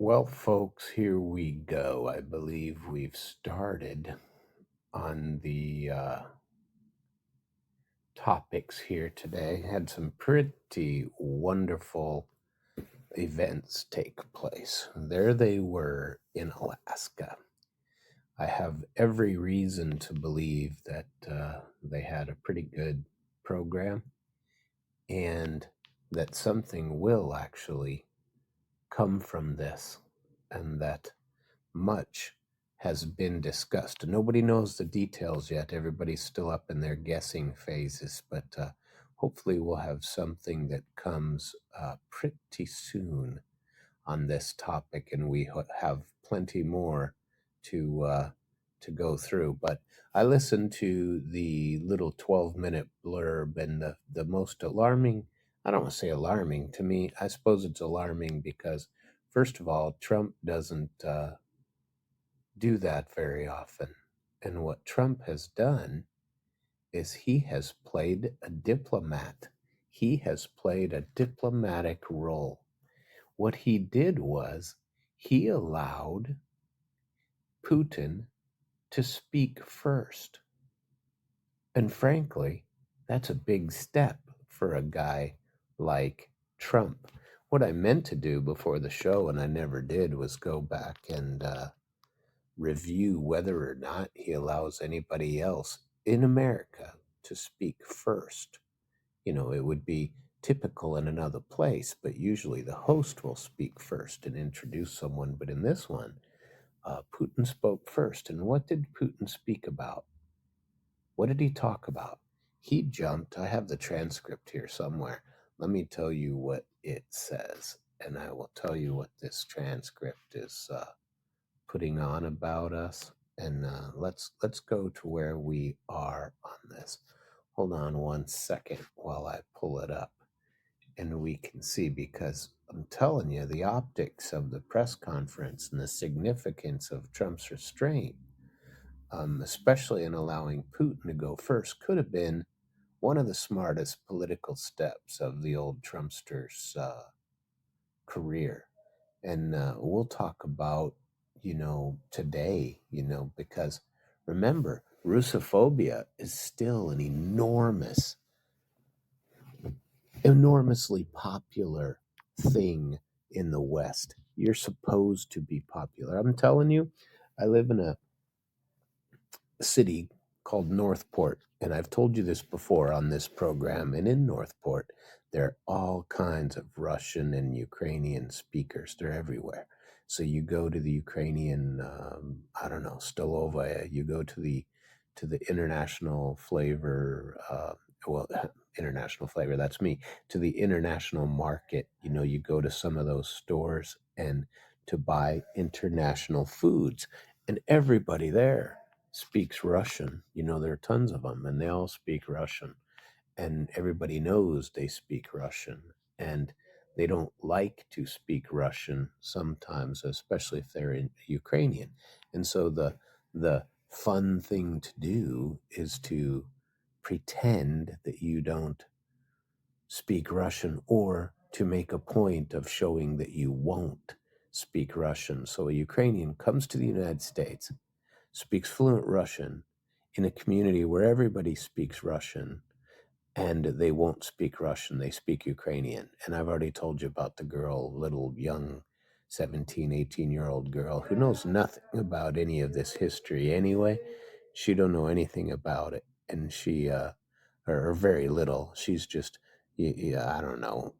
Well, folks, here we go. I believe we've started on the topics here today. Had some pretty wonderful events take place. There they were in Alaska. I have every reason to believe that they had a pretty good program and that something will actually come from this, and that much has been discussed. Nobody knows the details yet. Everybody's still up in their guessing phases, but hopefully we'll have something that comes pretty soon on this topic, and we have plenty more to go through. But I listened to the little 12-minute blurb, and the most alarming, I don't want to say alarming, to me, I suppose it's alarming because, first of all, Trump doesn't do that very often. And what Trump has done is he has played a diplomat. He has played a diplomatic role. What he did was he allowed Putin to speak first. And frankly, that's a big step for a guy like Trump. What I meant to do before the show, and I never did, was go back and review whether or not he allows anybody else in America to speak first. You know, it would be typical in another place, but usually the host will speak first and introduce someone. But in this one, Putin spoke first. And what did Putin speak about? What did he talk about? He jumped. I have the transcript here somewhere. Let me tell you what it says, and I will tell you what this transcript is putting on about us. And let's go to where we are on this. Hold on one second while I pull it up, and we can see, because I'm telling you, the optics of the press conference and the significance of Trump's restraint, especially in allowing Putin to go first, could have been one of the smartest political steps of the old Trumpster's career. And we'll talk about, today, because remember, Russophobia is still an enormously popular thing in the West. You're supposed to be popular. I'm telling you, I live in a city called Northport, and I've told you this before on this program. And in Northport, there are all kinds of Russian and Ukrainian speakers. They're everywhere. So you go to the Ukrainian, I don't know, Stolova. You go to the international flavor. Well, international flavor. That's me. To the international market. You go to some of those stores and to buy international foods, and everybody there speaks Russian. There are tons of them, and they all speak Russian, and everybody knows they speak Russian, and they don't like to speak Russian sometimes, especially if they're in Ukrainian. And so the fun thing to do is to pretend that you don't speak Russian, or to make a point of showing that you won't speak Russian. So a Ukrainian comes to the United States, speaks fluent Russian in a community where everybody speaks Russian, and they won't speak Russian. They speak Ukrainian. And I've already told you about the girl, little young 17, 18-year-old girl who knows nothing about any of this history anyway. She don't know anything about it. And she, or very little, she's just, I don't know,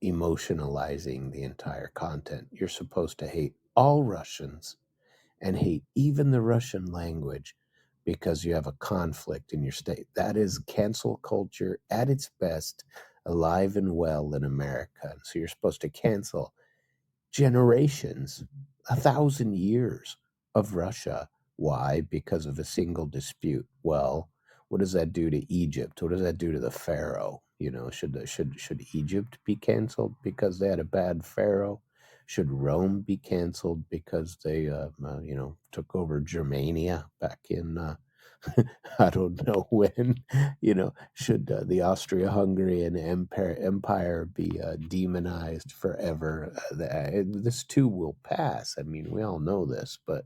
emotionalizing the entire content. You're supposed to hate all Russians and hate even the Russian language because you have a conflict in your state. That is cancel culture at its best, alive and well in America. And so you're supposed to cancel generations, 1,000 years of Russia. Why? Because of a single dispute. Well, what does that do to Egypt? What does that do to the pharaoh? Should Egypt be canceled because they had a bad pharaoh? Should Rome be canceled because they, took over Germania back in I don't know when, should the Austria-Hungarian empire be demonized forever. This too will pass. I mean, we all know this, but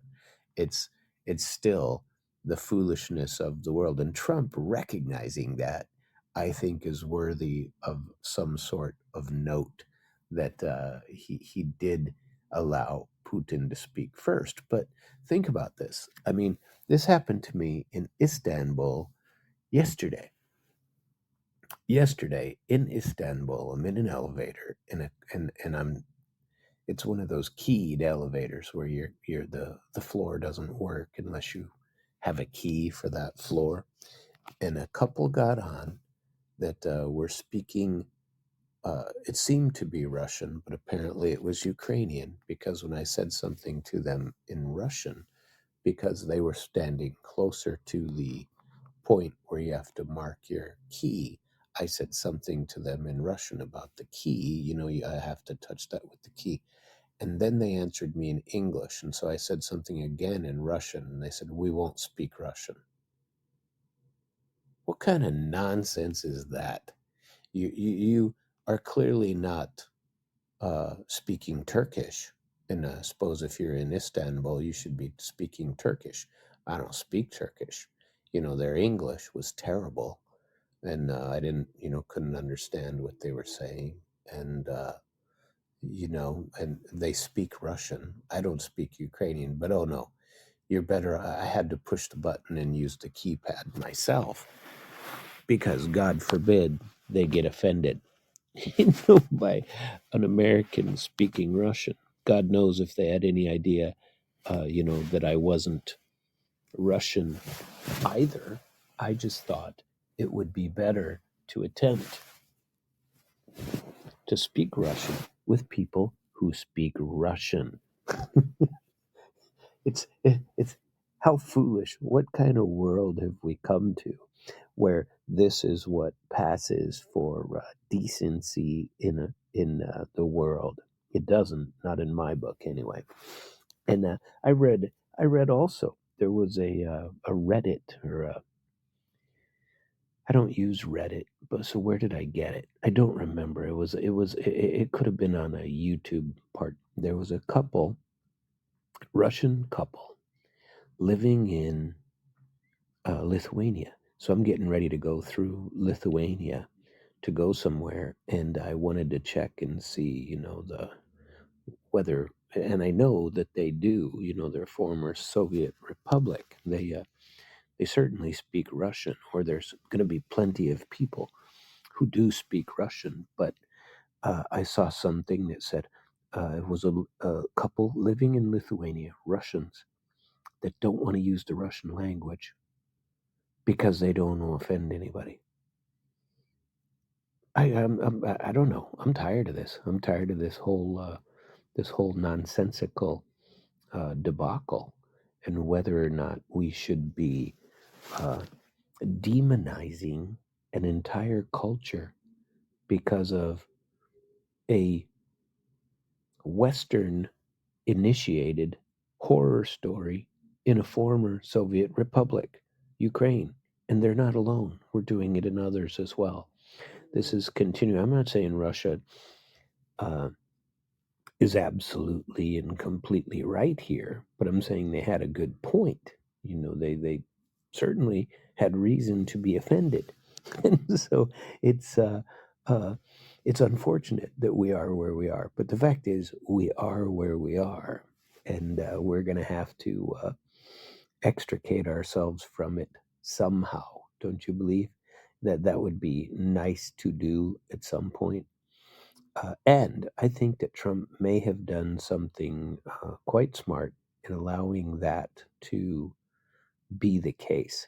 it's it's still the foolishness of the world. And Trump recognizing that, I think, is worthy of some sort of note that he did allow Putin to speak first. But think about this. I mean, this happened to me in Istanbul yesterday. Yesterday in Istanbul, I'm in an elevator, and I'm it's one of those keyed elevators where the floor doesn't work unless you have a key for that floor. And a couple got on that were speaking. It seemed to be Russian, but apparently it was Ukrainian, because when I said something to them in Russian, because they were standing closer to the point where you have to mark your key, I said something to them in Russian about the key. I have to touch that with the key. And then they answered me in English. And so I said something again in Russian, and they said, "We won't speak Russian." What kind of nonsense is that? You are clearly not speaking Turkish. And I suppose if you're in Istanbul, you should be speaking Turkish. I don't speak Turkish. Their English was terrible. And I didn't, couldn't understand what they were saying. And, and they speak Russian. I don't speak Ukrainian, but oh no, you're better. I had to push the button and use the keypad myself, because God forbid they get offended by an American speaking Russian. God knows if they had any idea, that I wasn't Russian either. I just thought it would be better to attempt to speak Russian with people who speak Russian. It's how foolish. What kind of world have we come to, where this is what passes for decency in the world? It doesn't, not in my book anyway. And I read also there was a Reddit, or I don't use Reddit, but so where did I get it? I don't remember. It could have been on a YouTube part. There was a couple, Russian couple, living in Lithuania. So I'm getting ready to go through Lithuania to go somewhere, and I wanted to check and see, the whether, and I know that they do, their former Soviet republic. They certainly speak Russian, or there's going to be plenty of people who do speak Russian. But I saw something that said it was a couple living in Lithuania, Russians, that don't want to use the Russian language because they don't want to offend anybody. I don't know. I'm tired of this. I'm tired of this whole nonsensical debacle, and whether or not we should be uh, demonizing an entire culture because of a Western initiated horror story in a former Soviet republic, Ukraine. And they're not alone. We're doing it in others as well. This is continuing. I'm not saying Russia uh, is absolutely and completely right here, but I'm saying they had a good point. They certainly had reason to be offended. And so it's uh, it's unfortunate that we are where we are. But the fact is, we are where we are, and we're going to have to extricate ourselves from it somehow. Don't you believe that would be nice to do at some point? And I think that Trump may have done something quite smart in allowing that to be the case,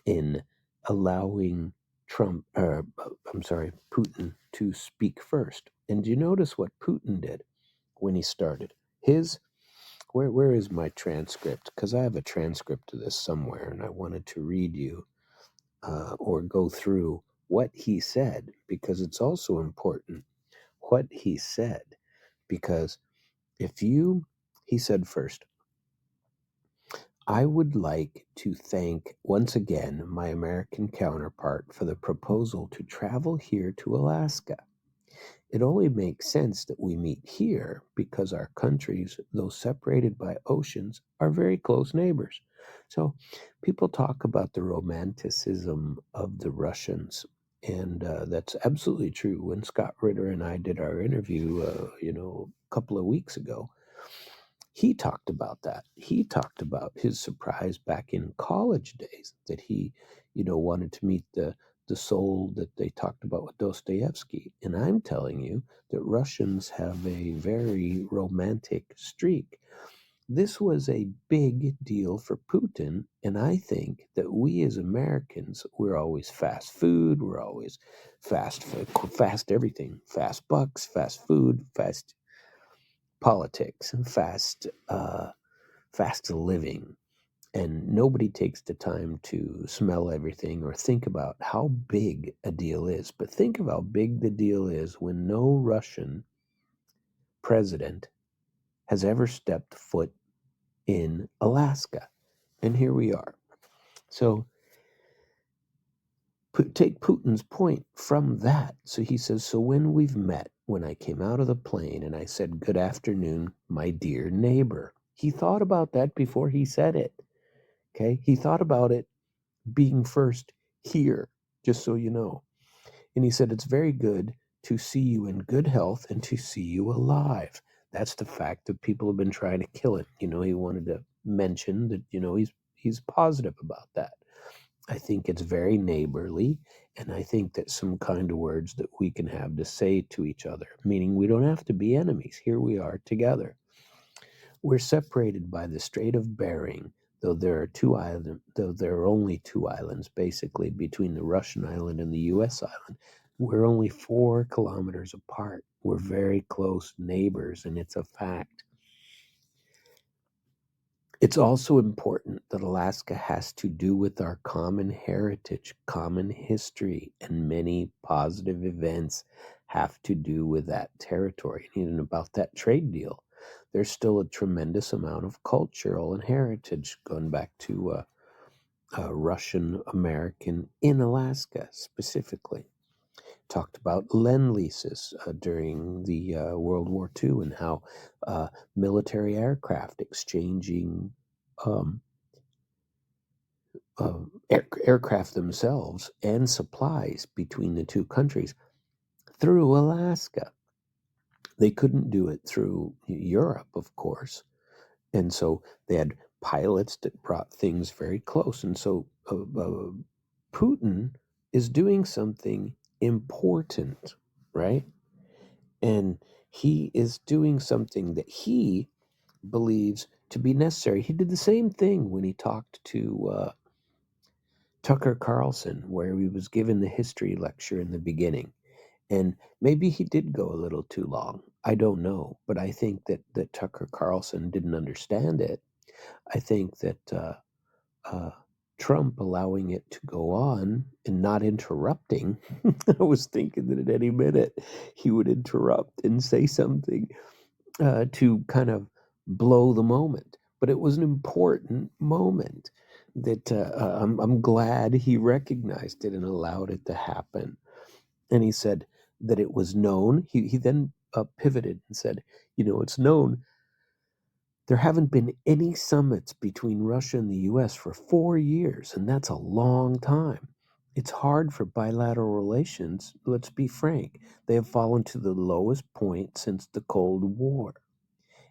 in allowing Putin to speak first. And do you notice what Putin did when he started? Where is my transcript? Because I have a transcript of this somewhere, and I wanted to read you or go through what he said, because it's also important what he said. Because he said first, I would like to thank once again my American counterpart for the proposal to travel here to Alaska. It only makes sense that we meet here because our countries, though separated by oceans, are very close neighbors. So people talk about the romanticism of the Russians, and that's absolutely true. When Scott Ritter and I did our interview, a couple of weeks ago, he talked about that. He talked about his surprise back in college days that he, wanted to meet the soul that they talked about with Dostoevsky. And I'm telling you that Russians have a very romantic streak. This was a big deal for Putin, and I think that we as Americans, we're always fast food, we're always fast everything, fast bucks, fast food, fast politics, and fast living, and nobody takes the time to smell everything or think about how big a deal is. But think of how big the deal is when no Russian president has ever stepped foot in Alaska. And here we are. So take Putin's point from that. So he says, so when we've met, when I came out of the plane and I said, good afternoon, my dear neighbor, he thought about that before he said it. Okay. He thought about it being first here, just so you know. And he said, it's very good to see you in good health and to see you alive. That's the fact that people have been trying to kill it. He wanted to mention that, he's positive about that. I think it's very neighborly, and I think that some kind of words that we can have to say to each other, meaning we don't have to be enemies. Here we are together. We're separated by the Strait of Bering, though there are only two islands basically between the Russian island and the US island. We're only 4 kilometers apart. We're very close neighbors, and it's a fact. It's also important that Alaska has to do with our common heritage, common history, and many positive events have to do with that territory. And about that trade deal, there's still a tremendous amount of cultural and heritage going back to Russian American in Alaska specifically. Talked about Lend-Leases during the World War II and how military aircraft exchanging um, aircraft themselves and supplies between the two countries through Alaska. They couldn't do it through Europe, of course. And so they had pilots that brought things very close. And so Putin is doing something important, right? And he is doing something that he believes to be necessary. He did the same thing when he talked to Tucker Carlson, where he was given the history lecture in the beginning. And maybe he did go a little too long. I don't know. But I think that Tucker Carlson didn't understand it. I think that uh, Trump allowing it to go on and not interrupting, I was thinking that at any minute he would interrupt and say something to kind of blow the moment. But it was an important moment that I'm glad he recognized it and allowed it to happen. And he said that it was known. He then pivoted and said, it's known there haven't been any summits between Russia and the US for 4 years, and that's a long time. It's hard for bilateral relations. Let's be frank. They have fallen to the lowest point since the Cold War,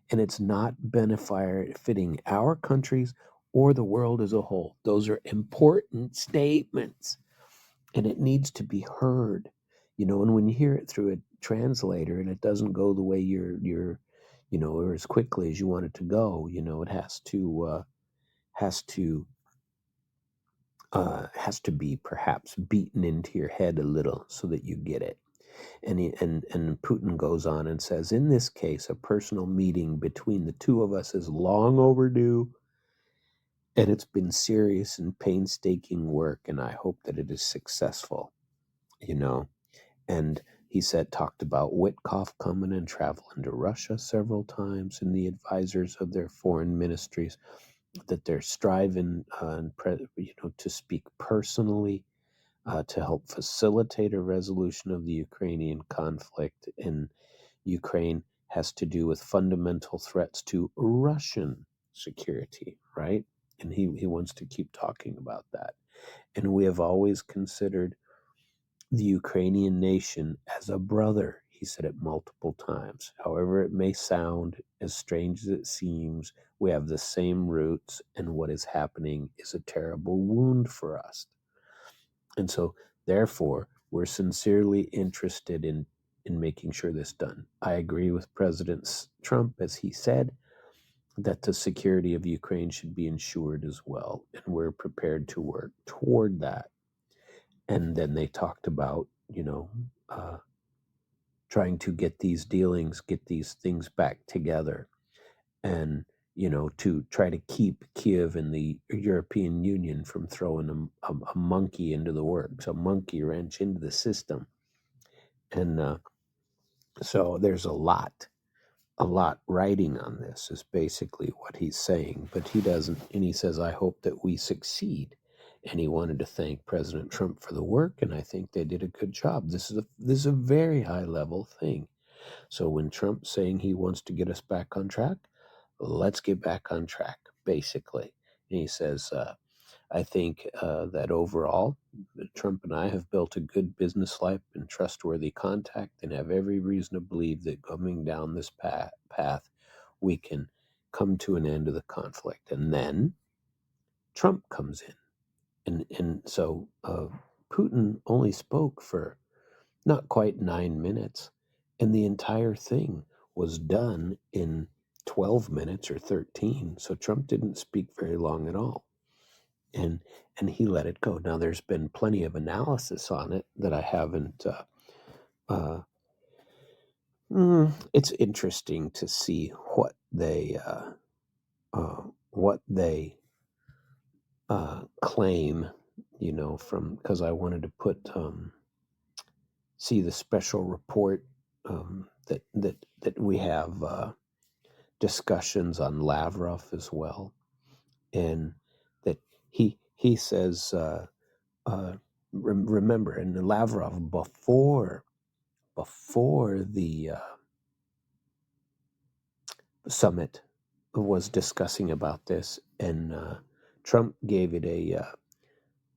and it's not benefiting our countries or the world as a whole. Those are important statements, and it needs to be heard. And when you hear it through a translator and it doesn't go the way you're or as quickly as you want it to go, it has to be perhaps beaten into your head a little so that you get it. And Putin goes on and says, in this case, a personal meeting between the two of us is long overdue, and it's been serious and painstaking work, and I hope that it is successful. And he talked about Witkoff coming and traveling to Russia several times and the advisors of their foreign ministries. that they're striving to speak personally to help facilitate a resolution of the Ukrainian conflict. And Ukraine has to do with fundamental threats to Russian security, right? And he wants to keep talking about that. And we have always considered the Ukrainian nation as a brother. He said it multiple times. However, it may sound, as strange as it seems, we have the same roots, and what is happening is a terrible wound for us. And so, therefore, we're sincerely interested in making sure this done. I agree with President Trump, as he said, that the security of Ukraine should be ensured as well, and we're prepared to work toward that. And then they talked about, trying to get these things back together, and to try to keep Kiev and the European Union from throwing a monkey into the works, a monkey wrench into the system. And so there's a lot writing on this is basically what he's saying, but he doesn't, and he says, I hope that we succeed. And he wanted to thank President Trump for the work, and I think they did a good job. This is a very high level thing. So when Trump's saying he wants to get us back on track, let's get back on track, basically. And he says, I think that overall, Trump and I have built a good business life and trustworthy contact, and have every reason to believe that coming down this path, we can come to an end of the conflict. And then Trump comes in. And so Putin only spoke for not quite 9 minutes, and the entire thing was done in 12 minutes or 13. So Trump didn't speak very long at all. And he let it go. Now, there's been plenty of analysis on it that I haven't. It's interesting to see what they claim. From, because I wanted to put see the special report that we have discussions on Lavrov as well, and that he says. Remember, and Lavrov before the summit was discussing about this, and Trump gave it a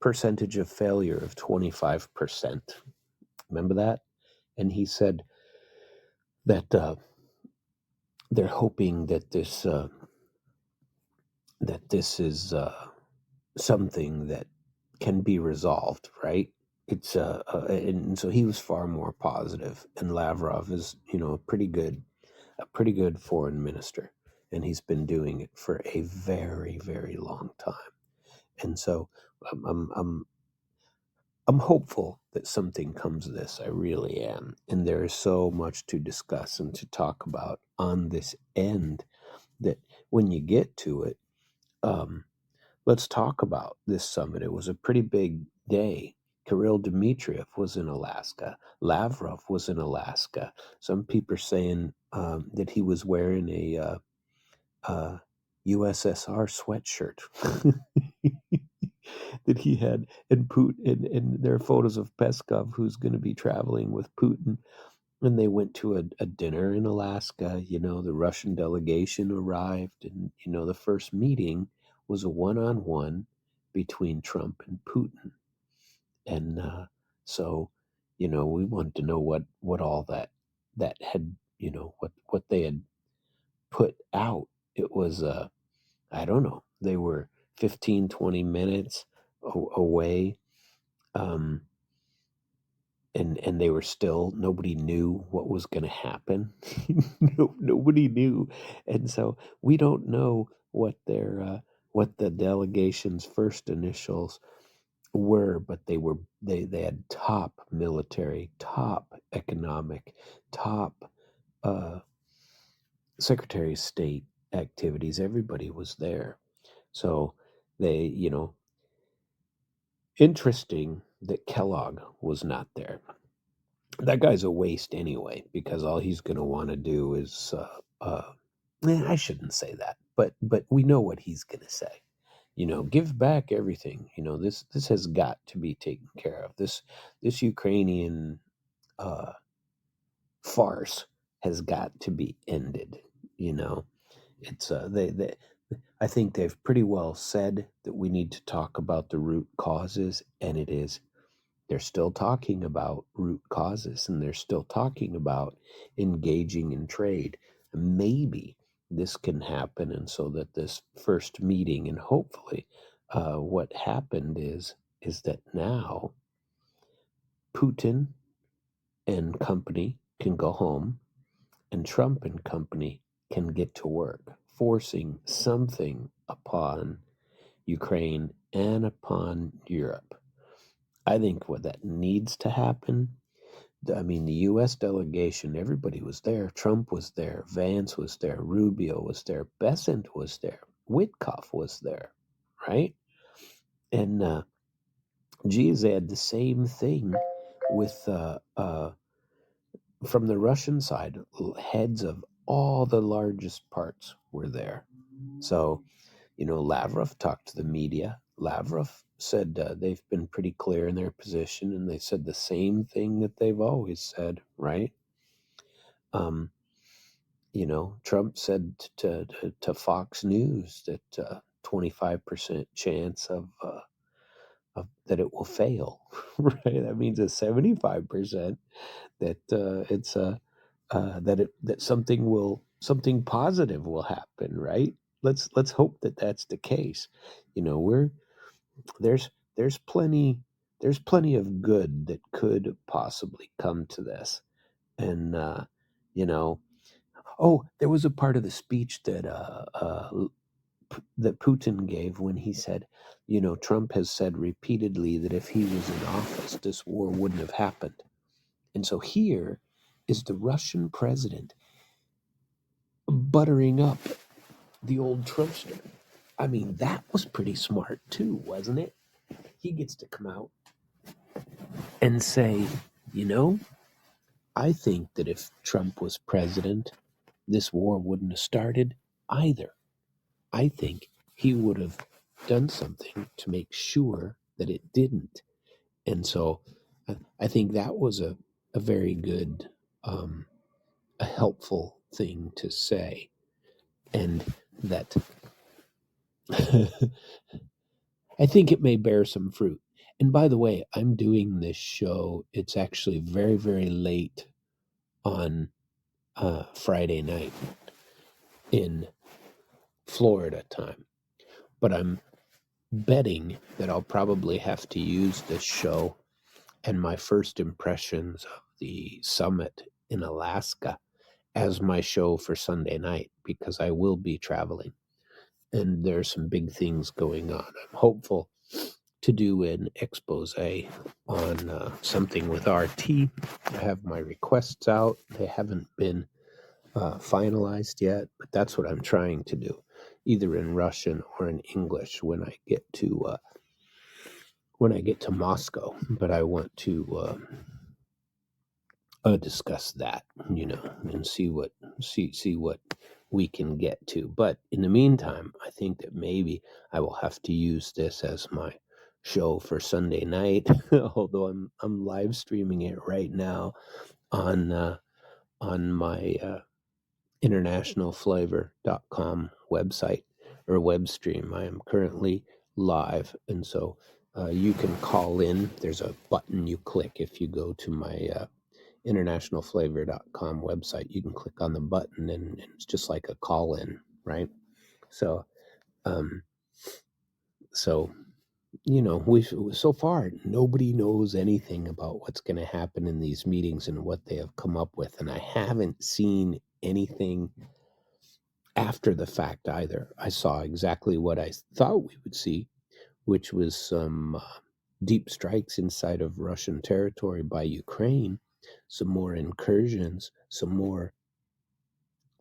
percentage of failure of 25%. Remember that? And he said that they're hoping that this is something that can be resolved, right? It's and so he was far more positive, and Lavrov is a pretty good foreign minister, and he's been doing it for a very, very long time. And so I'm hopeful that something comes of this. I really am, and there is so much to discuss and to talk about on this end that when you get to it, let's talk about this summit. It was a pretty big day. Kirill Dmitriev was in Alaska. Lavrov was in Alaska. Some people are saying that he was wearing a USSR sweatshirt that he had, and Putin, and there are photos of Peskov, who's going to be traveling with Putin. And they went to a dinner in Alaska. The Russian delegation arrived, and the first meeting was a one-on-one between Trump and Putin. And so, we wanted to know what all that had, what they had put out. It was, I don't know, they were 15, 20 minutes away. And they were still, nobody knew what was going to happen. Nobody knew. And so we don't know what the delegation's first initials were, but they had top military, top economic, top Secretary of State activities. Everybody was there. So they, interesting that Kellogg was not there. That guy's a waste anyway, because all he's going to want to do is, I shouldn't say that. but we know what he's going to say. Give back everything. This has got to be taken care of. This Ukrainian uh, farce has got to be ended. You know, it's they I think they've pretty well said that we need to talk about the root causes, and they're still talking about root causes, and they're still talking about engaging in trade. Maybe this can happen, and so that this first meeting, and hopefully, what happened is that now Putin and company can go home, and Trump and company can get to work, forcing something upon Ukraine and upon Europe. I think what that needs to happen. I mean, the U.S. delegation, everybody was there. Trump was there. Vance was there. Rubio was there. Besant was there. Witkoff was there, right? And geez, they had the same thing with from the Russian side. Heads of all the largest parts were there. So, Lavrov talked to the media. Lavrov said they've been pretty clear in their position, and they said the same thing that they've always said, right? Um, Trump said to Fox News that 25% chance of that it will fail, right? That means a 75% that it's that something positive will happen, right? Let's hope that that's the case. We're there's there's plenty there's plenty of good that could possibly come to this, and you know oh, there was a part of the speech that Putin gave when he said, Trump has said repeatedly that if he was in office, this war wouldn't have happened. And so here is the Russian president buttering up the old Trumpster. I mean, that was pretty smart too, wasn't it? He gets to come out and say, I think that if Trump was president, this war wouldn't have started either. I think he would have done something to make sure that it didn't. And so I think that was a very good, a helpful thing to say. And that I think it may bear some fruit. And by the way, I'm doing this show. It's actually very, very late on Friday night in Florida time. But I'm betting that I'll probably have to use this show and my first impressions of the summit in Alaska as my show for Sunday night, because I will be traveling and there's some big things going on. I'm hopeful to do an expose on something with RT. I have my requests out. They haven't been finalized yet, but that's what I'm trying to do, either in Russian or in English when I get to Moscow. But I want to discuss that, and see what we can get to. But in the meantime, I think that maybe I will have to use this as my show for Sunday night, although I'm live streaming it right now on my internationalflavor.com website or web stream. I am currently live, and so you can call in. There's a button you click if you go to my internationalflavor.com website. You can click on the button, and it's just like a call in, right? So we so far nobody knows anything about what's going to happen in these meetings and what they have come up with, and I haven't seen anything after the fact either. I saw exactly what I thought we would see, which was some deep strikes inside of Russian territory by Ukraine, some more incursions, some more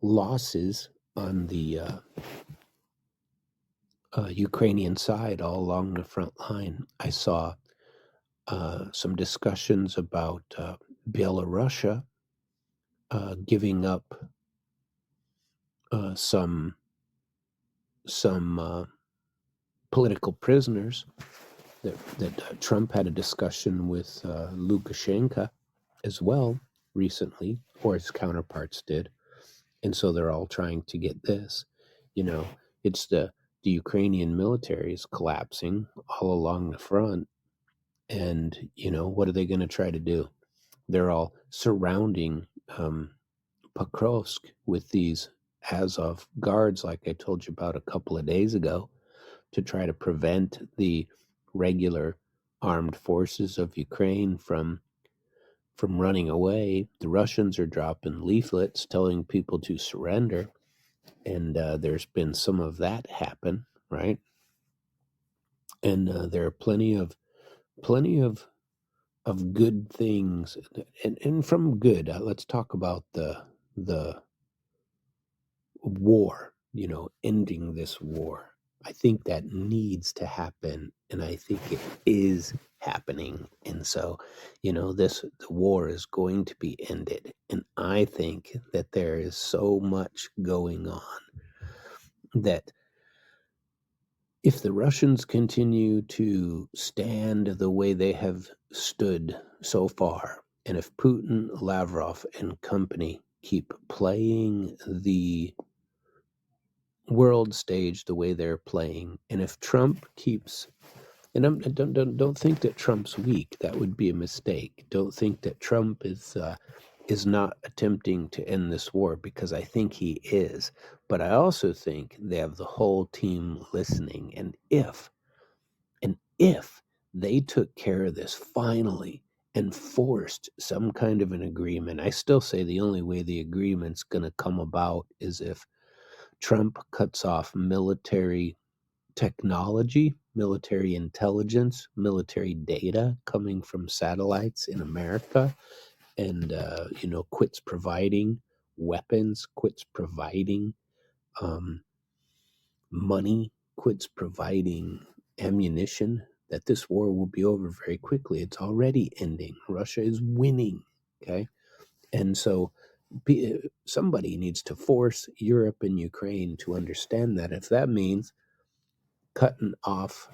losses on the Ukrainian side all along the front line. I saw some discussions about Belarusia giving up some some political prisoners that Trump had a discussion with Lukashenko as well recently, or his counterparts did. And so they're all trying to get this. It's the Ukrainian military is collapsing all along the front. And, what are they going to try to do? They're all surrounding Pokrovsk with these Azov guards, like I told you about a couple of days ago, to try to prevent the regular armed forces of Ukraine from running away. The Russians are dropping leaflets telling people to surrender, and there's been some of that happen, right? And there are plenty of good things, and from good, let's talk about the war, ending this war. I think that needs to happen, and I think it is happening. And so, the war is going to be ended. And I think that there is so much going on that if the Russians continue to stand the way they have stood so far, and if Putin, Lavrov, and company keep playing the world stage the way they're playing, and if Trump keeps, and don't think that Trump's weak. That would be a mistake. Don't think that Trump is not attempting to end this war, because I think he is. But I also think they have the whole team listening, and if they took care of this finally and forced some kind of an agreement, I still say the only way the agreement's going to come about is if Trump cuts off military technology, military intelligence, military data coming from satellites in America, and quits providing weapons, quits providing money, quits providing ammunition, that this war will be over very quickly. It's already ending. Russia is winning. Okay. And so somebody needs to force Europe and Ukraine to understand that. If that means cutting off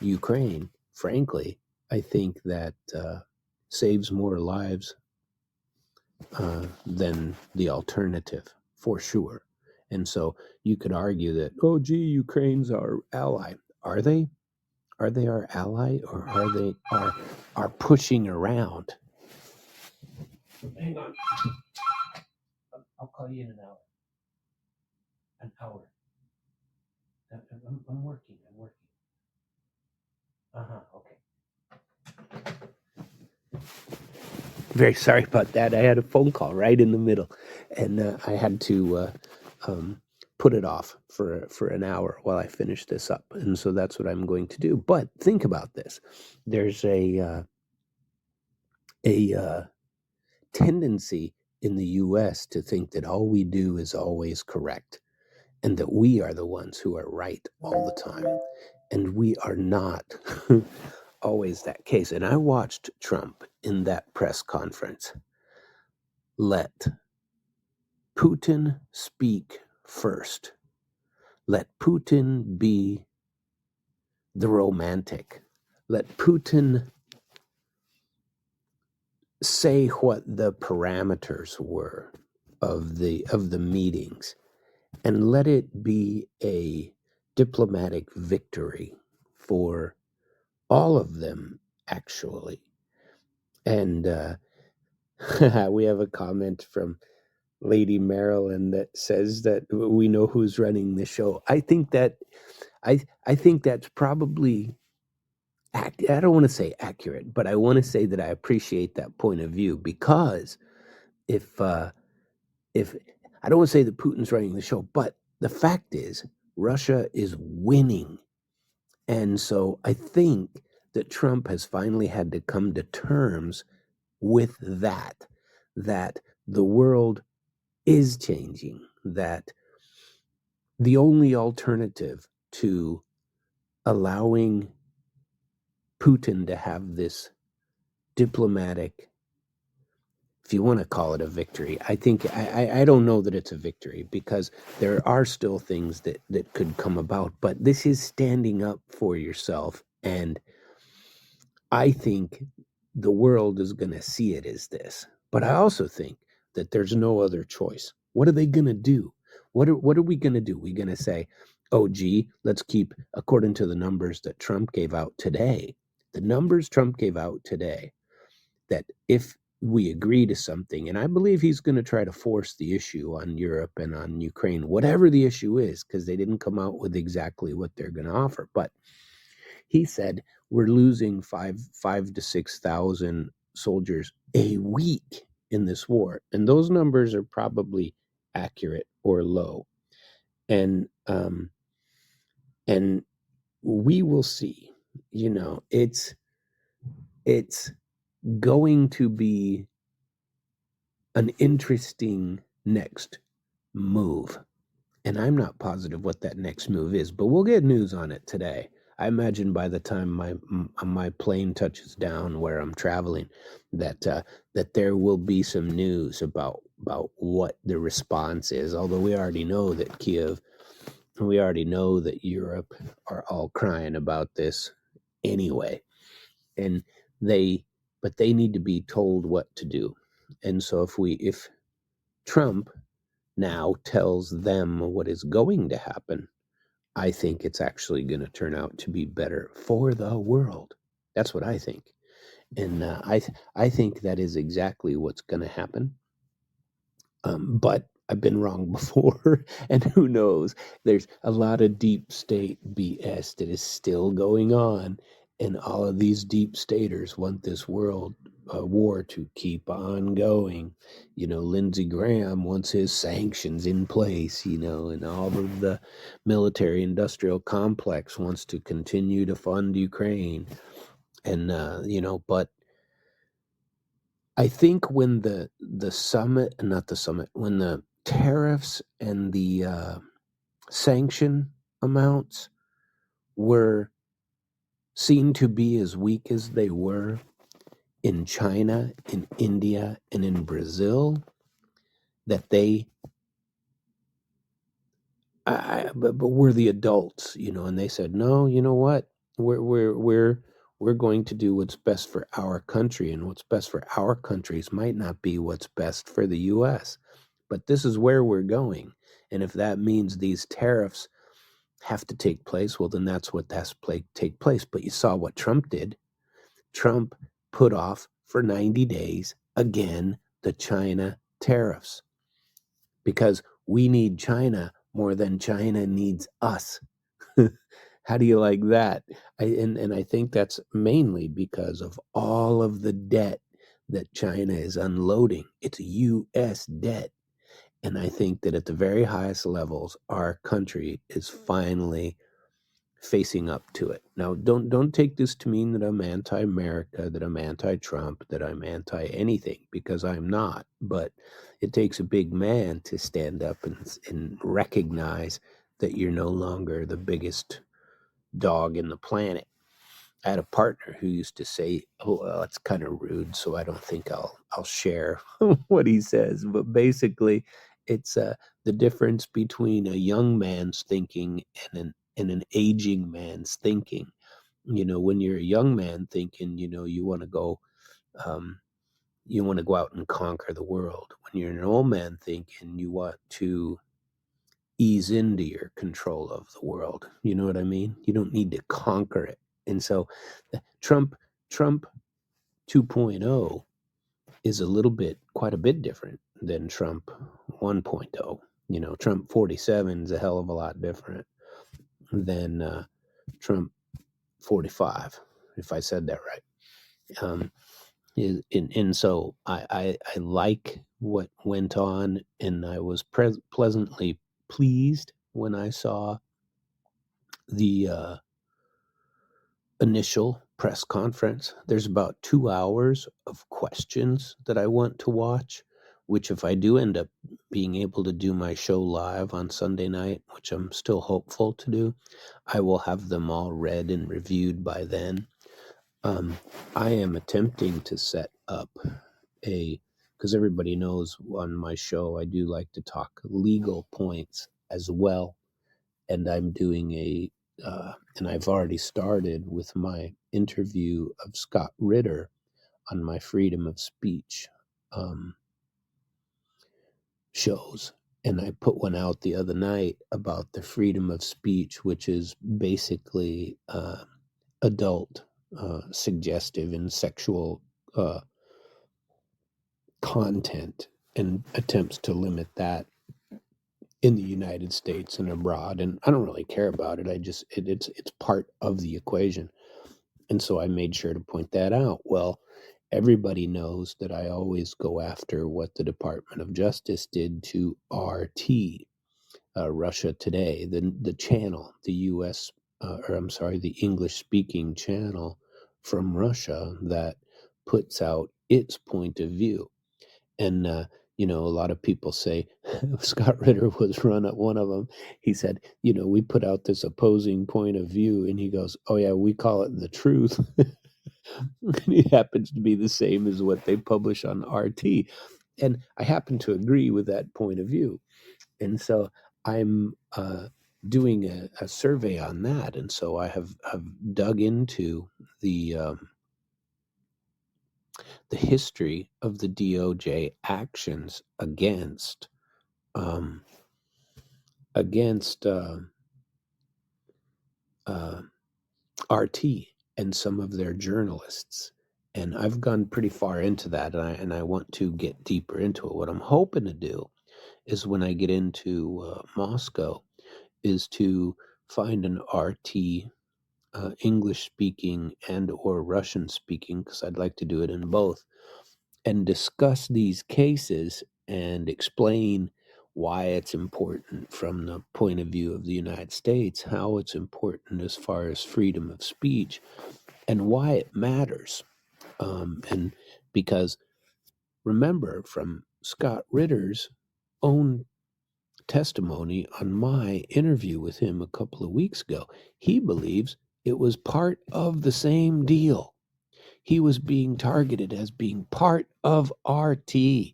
Ukraine, frankly, I think that saves more lives than the alternative, for sure. And so you could argue that, oh, gee, Ukraine's our ally. Are they? Are they our ally, or are they are pushing around? Hang on. I'll call you in an hour. An hour. I'm working. Okay. Very sorry about that. I had a phone call right in the middle, and I had to put it off for an hour while I finish this up. And so that's what I'm going to do. But think about this. There's a tendency in the U.S. to think that all we do is always correct, and that we are the ones who are right all the time. And we are not always that case. And I watched Trump in that press conference let Putin speak first. Let Putin be the romantic. Let Putin say what the parameters were of the meetings, and let it be a diplomatic victory for all of them, actually. And we have a comment from Lady Marilyn that says that we know who's running the show. I think that I think that's probably I don't want to say accurate, but I want to say that I appreciate that point of view, because if I don't want to say that Putin's running the show, but the fact is Russia is winning. And so I think that Trump has finally had to come to terms with that the world is changing, that the only alternative to allowing Putin to have this diplomatic if you want to call it a victory, I think I don't know that it's a victory, because there are still things that could come about. But this is standing up for yourself, and I think the world is going to see it as this. But I also think that there's no other choice. What are they going to do? What are we going to do? We're going to say, oh, gee, let's keep, according to the numbers that Trump gave out today, the numbers Trump gave out today, that if we agree to something, and I believe he's going to try to force the issue on Europe and on Ukraine, whatever the issue is, because they didn't come out with exactly what they're going to offer. But he said we're losing five to 6,000 soldiers a week in this war, and those numbers are probably accurate or low. And and we will see. It's going to be an interesting next move. And I'm not positive what that next move is, but we'll get news on it today. I imagine by the time my plane touches down where I'm traveling, that there will be some news about what the response is. Although we already know that we already know that Europe are all crying about this anyway, and but they need to be told what to do. And so if Trump now tells them what is going to happen, I think it's actually going to turn out to be better for the world. That's what I think. And I think that is exactly what's going to happen. But I've been wrong before, and who knows? There's a lot of deep state BS that is still going on, and all of these deep staters want this world war to keep on going. Lindsey Graham wants his sanctions in place, and all of the military industrial complex wants to continue to fund Ukraine. And, but I think when the summit, not the summit, when the tariffs and the sanction amounts were seen to be as weak as they were in China, in India, and in Brazil, that but we're the adults, and they said, no, you know what, we're going to do what's best for our country, and what's best for our countries might not be what's best for the U.S., but this is where we're going. And if that means these tariffs have to take place, well, then that's what has to take place. But you saw what Trump did. Trump put off for 90 days, again, the China tariffs, because we need China more than China needs us. How do you like that? And I think that's mainly because of all of the debt that China is unloading. It's U.S. debt. And I think that at the very highest levels, our country is finally facing up to it. Now, don't take this to mean that I'm anti-America, that I'm anti-Trump, that I'm anti-anything, because I'm not. But it takes a big man to stand up and recognize that you're no longer the biggest dog in the planet. I had a partner who used to say, "Oh, well, it's kind of rude, so I don't think I'll share what he says." But basically, it's the difference between a young man's thinking and an aging man's thinking. When you're a young man thinking, um, you want to go out and conquer the world. When you're an old man thinking, you want to ease into your control of the world. You know what I mean? You don't need to conquer it. And so Trump 2.0 is quite a bit different than Trump 1.0. Trump 47 is a hell of a lot different than Trump 45, if I said that right. And so I like what went on, and I was pleasantly pleased when I saw the initial press conference. There's about 2 hours of questions that I want to watch, which if I do end up being able to do my show live on Sunday night, which I'm still hopeful to do, I will have them all read and reviewed by then. I am attempting to set up a because everybody knows on my show I do like to talk legal points as well. And I'm doing and I've already started with my interview of Scott Ritter on my freedom of speech um, shows. And I put one out the other night about the freedom of speech, which is basically adult, suggestive, and sexual content, and attempts to limit that in the United States and abroad. And I don't really care about it. It's part of the equation. And so I made sure to point that out. Well, everybody knows that I always go after what the Department of Justice did to RT, Russia Today, the channel, the U.S. Or I'm sorry, the English-speaking channel from Russia that puts out its point of view. And a lot of people say Scott Ritter was one of them. He said, we put out this opposing point of view, and he goes, "Oh yeah, we call it the truth." And it happens to be the same as what they publish on RT. And I happen to agree with that point of view. And so I'm doing a survey on that. And so I have dug into the history of the DOJ actions against RT and some of their journalists. And I've gone pretty far into that, and I want to get deeper into it. What I'm hoping to do is when I get into Moscow is to find an RT English speaking and or Russian speaking, because I'd like to do it in both, and discuss these cases and explain why it's important from the point of view of the United States, how it's important as far as freedom of speech, and why it matters. And because remember, from Scott Ritter's own testimony on my interview with him a couple of weeks ago, he believes it was part of the same deal. He was being targeted as being part of RT.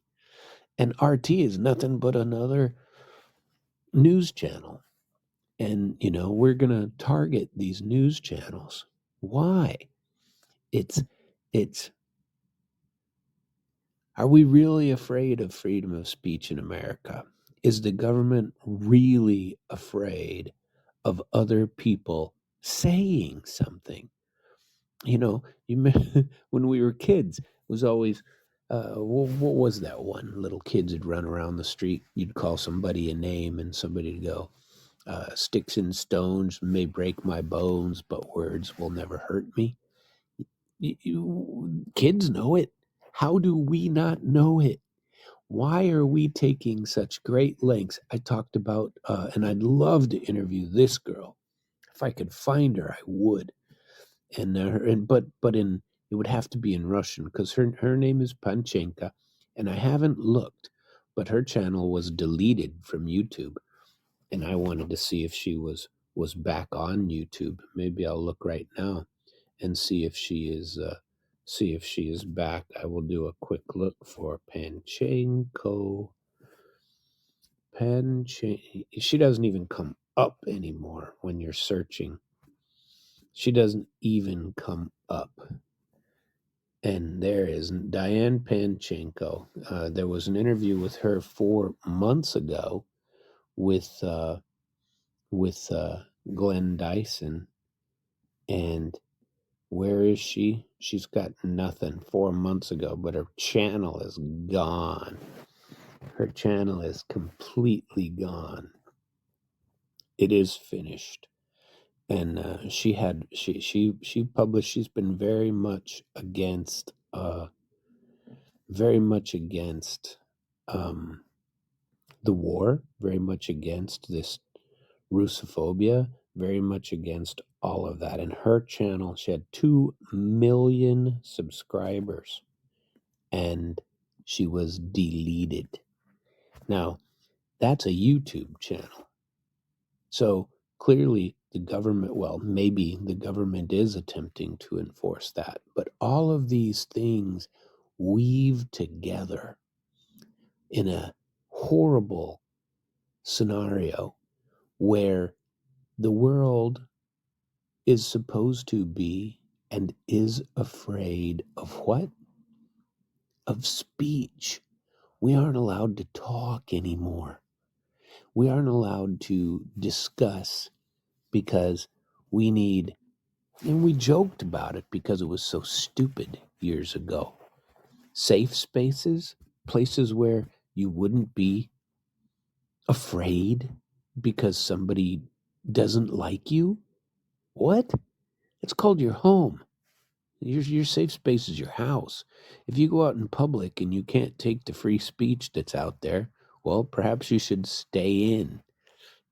And RT is nothing but another news channel. And, we're going to target these news channels. Why? It's, are we really afraid of freedom of speech in America? Is the government really afraid of other people saying something? When we were kids, it was always, what was that one? Little kids would run around the street. You'd call somebody a name, and somebody would go, "Sticks and stones may break my bones, but words will never hurt me." Kids know it. How do we not know it? Why are we taking such great lengths? I talked about, and I'd love to interview this girl. If I could find her, I would. But it would have to be in Russian, because her name is Panchenka, and I haven't looked, but her channel was deleted from YouTube, and I wanted to see if she was back on YouTube. Maybe I'll look right now and see if she is back. I will do a quick look for Panchenko. She doesn't even come up anymore when you're searching. She doesn't even come up. And there is Diane Panchenko. There was an interview with her 4 months ago with Glenn Dyson. And where is she? She's got nothing 4 months ago, but her channel is gone. Her channel is completely gone. It is finished. And she published. She's been very much against the war, very much against this Russophobia, very much against all of that. And her channel, she had 2 million subscribers, and she was deleted. Now, that's a YouTube channel. So clearly the government, well, maybe the government is attempting to enforce that, but all of these things weave together. in a horrible scenario where the world is supposed to be and is afraid of what? Of speech. We aren't allowed to talk anymore. We aren't allowed to discuss because we need, and we joked about it because it was so stupid years ago. Safe spaces, places where you wouldn't be afraid because somebody doesn't like you. What? It's called your home. Your safe space is your house. If you go out in public and you can't take the free speech that's out there, well, perhaps you should stay in.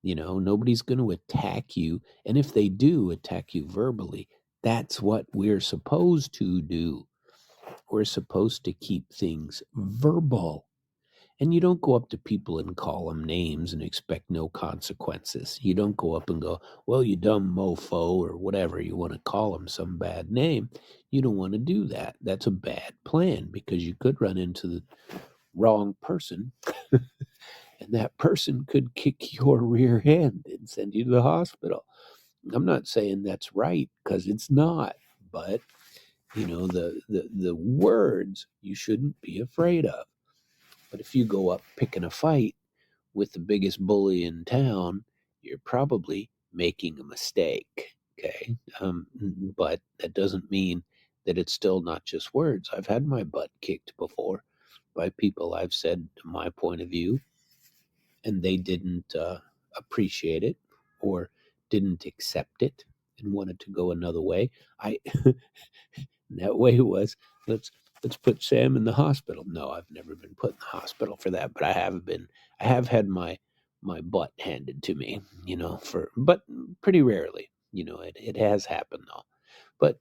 Nobody's going to attack you. And if they do attack you verbally, that's what we're supposed to do. We're supposed to keep things verbal. And you don't go up to people and call them names and expect no consequences. You don't go up and go, well, you dumb mofo, or whatever you want to call them, some bad name. You don't want to do that. That's a bad plan because you could run into the wrong person and that person could kick your rear end and send you to the hospital. I'm not saying that's right because it's not, but the words you shouldn't be afraid of. But if you go up picking a fight with the biggest bully in town, you're probably making a mistake. Okay. But that doesn't mean that it's still not just words. I've had my butt kicked before by people I've said my point of view, and they didn't appreciate it or didn't accept it and wanted to go another way. That way was, let's put Sam in the hospital. No, I've never been put in the hospital for that, but I have had my butt handed to me, but pretty rarely. It has happened though. But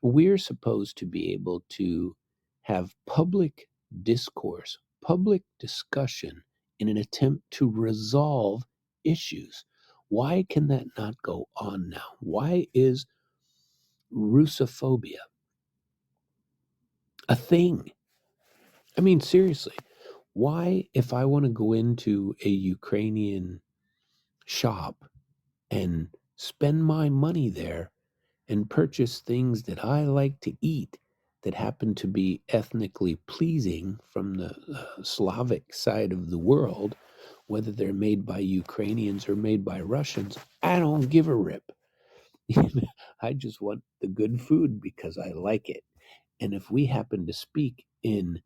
we're supposed to be able to have public discourse, public discussion in an attempt to resolve issues. Why can that not go on now? Why is Russophobia a thing? I mean, seriously, why, if I want to go into a Ukrainian shop and spend my money there and purchase things that I like to eat that happen to be ethnically pleasing from the Slavic side of the world, whether they're made by Ukrainians or made by Russians, I don't give a rip. I just want the good food because I like it. And if we happen to speak in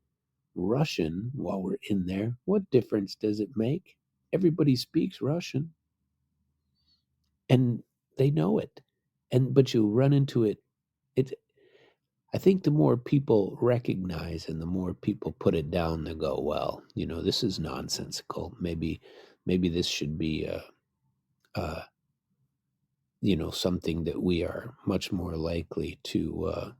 Russian while we're in there, what difference does it make? Everybody speaks Russian and they know it. But you run into it. I think the more people recognize and the more people put it down, they go, well, this is nonsensical. Maybe this should be a something that we are much more likely to uh,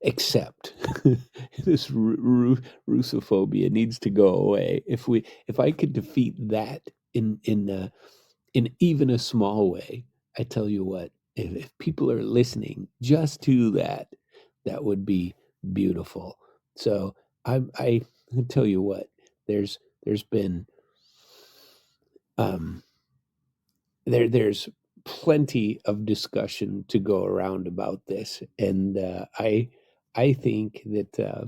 accept. This Russophobia needs to go away. If I could defeat that in even a small way, I tell you what, if people are listening just to that, that would be beautiful. So I tell you what, there's been there's plenty of discussion to go around about this, and I think that uh,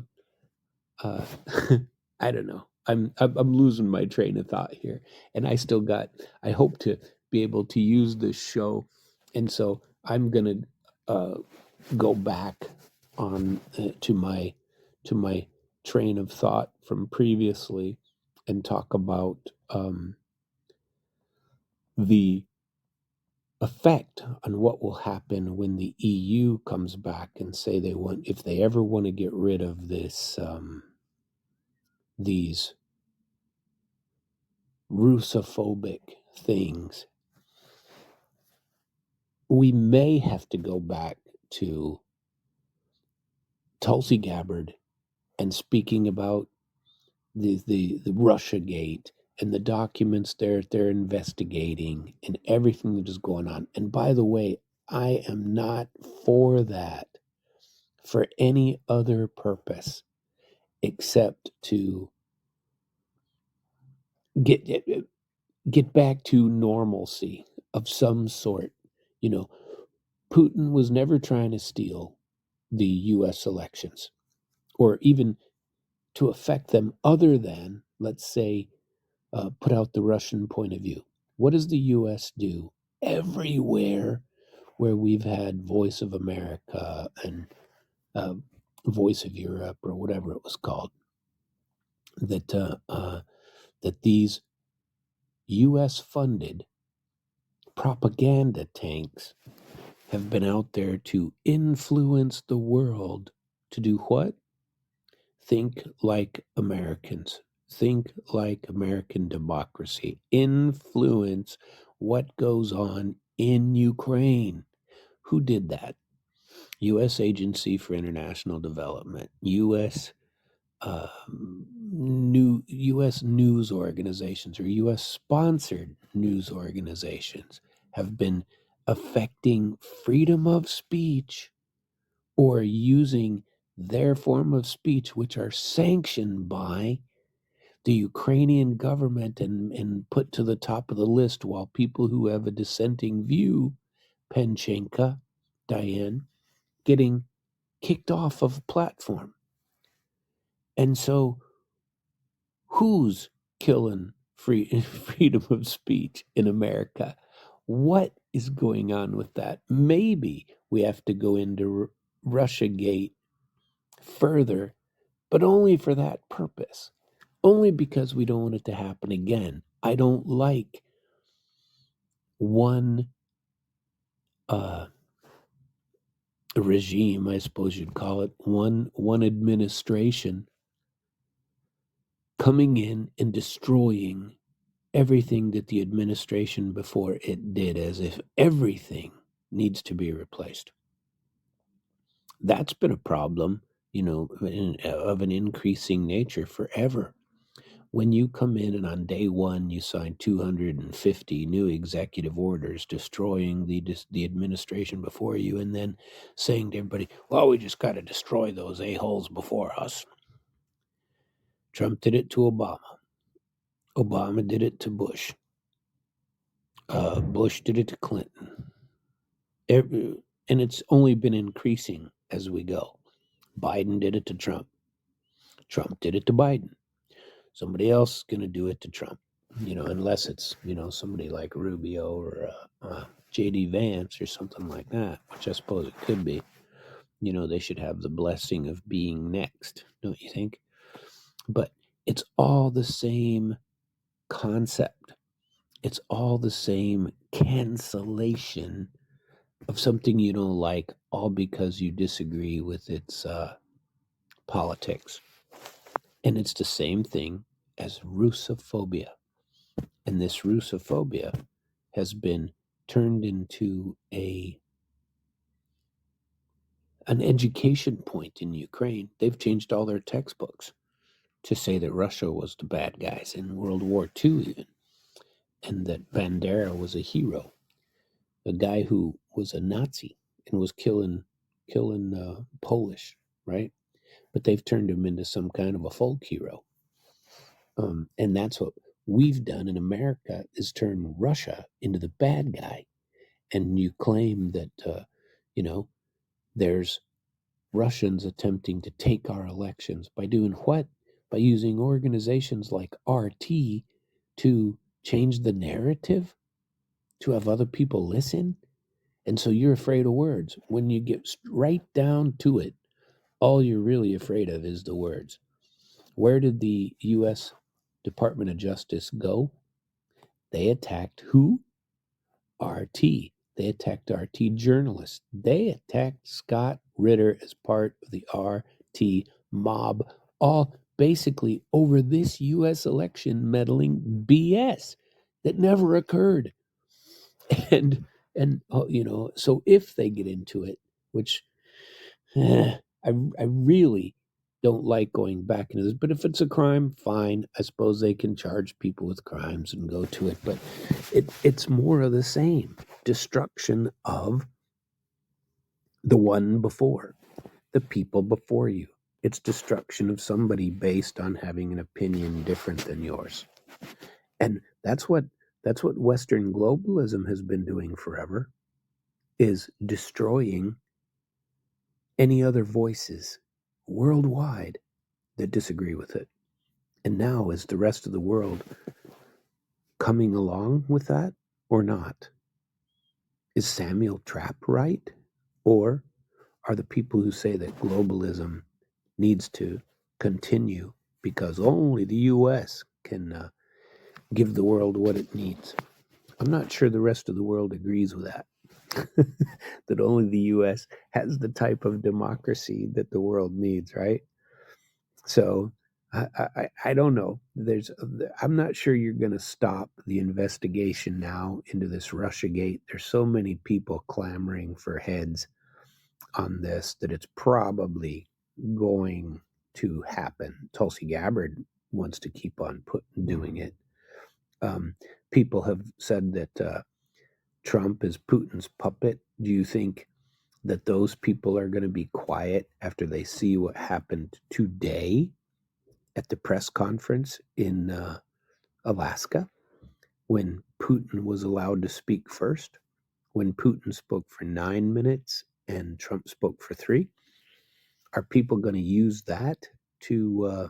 I don't know. I'm losing my train of thought here, and I hope to be able to use this show, and so I'm gonna uh, go back on to my train of thought from previously, and talk about the effect on what will happen when the EU comes back and say if they ever want to get rid of these Russophobic things, we may have to go back to Tulsi Gabbard and speaking about the Russia Gate and the documents they're investigating and everything that is going on. And by the way, I am not for that. for any other purpose except to get back to normalcy of some sort. You know, Putin was never trying to steal the US elections or even to affect them other than, let's say, put out the Russian point of view. What does the US do everywhere where we've had Voice of America and Voice of Europe or whatever it was called? That these US funded propaganda tanks have been out there to influence the world to do what? Think like Americans. Think like American democracy. Influence what goes on in Ukraine. Who did that? U.S. Agency for International Development, U.S. U.S. news organizations or U.S. sponsored news organizations have been affecting freedom of speech or using their form of speech, which are sanctioned by the Ukrainian government and put to the top of the list, while people who have a dissenting view, Penchenka, Diane, getting kicked off of a platform. And so who's killing freedom of speech in America? What is going on with that? Maybe we have to go into Russiagate further, but only for that purpose. Only because we don't want it to happen again. I don't like one regime, I suppose you'd call it, one administration coming in and destroying everything that the administration before it did, as if everything needs to be replaced. That's been a problem, of an increasing nature forever. When you come in and on day one you sign 250 new executive orders destroying the administration before you, and then saying to everybody, well, we just got to destroy those a-holes before us. Trump did it to Obama. Obama did it to Bush. Bush did it to Clinton. And it's only been increasing as we go. Biden did it to Trump. Trump did it to Biden. Somebody else is going to do it to Trump, unless it's, somebody like Rubio or J.D. Vance or something like that, which I suppose it could be. They should have the blessing of being next, don't you think? But it's all the same concept. It's all the same cancellation of something you don't like, all because you disagree with its politics. And it's the same thing as Russophobia. And this Russophobia has been turned into an education point in Ukraine. They've changed all their textbooks to say that Russia was the bad guys in World War II even, and that Bandera was a hero, a guy who was a Nazi and was killing Polish, right? But they've turned him into some kind of a folk hero. And that's what we've done in America, is turn Russia into the bad guy. And you claim that, there's Russians attempting to take our elections by doing what? By using organizations like RT to change the narrative, to have other people listen. And so you're afraid of words. When you get right down to it, all you're really afraid of is the words. Where did the U.S. Department of Justice go? They attacked who? RT. They attacked RT journalists. They attacked Scott Ritter as part of the RT mob, all basically over this U.S. election meddling BS that never occurred. And so if they get into it, which I really don't like going back into this, but if it's a crime, fine. I suppose they can charge people with crimes and go to it, but it's more of the same destruction of the one before. the people before you. It's destruction of somebody based on having an opinion different than yours. And that's what Western globalism has been doing forever, is destroying any other voices worldwide that disagree with it. And now is the rest of the world coming along with that or not? Is Samuel Trapp right? Or are the people who say that globalism needs to continue because only the U.S. can give the world what it needs? I'm not sure the rest of the world agrees with that. That only the U.S. has the type of democracy that the world needs, right? So I don't know. I'm not sure you're going to stop the investigation now into this Russiagate. There's so many people clamoring for heads on this that it's probably going to happen. Tulsi Gabbard wants to keep on doing it. People have said that Trump is Putin's puppet. Do you think that those people are going to be quiet after they see what happened today at the press conference in Alaska, when Putin was allowed to speak first, when Putin spoke for 9 minutes and Trump spoke for 3? Are people going to use that to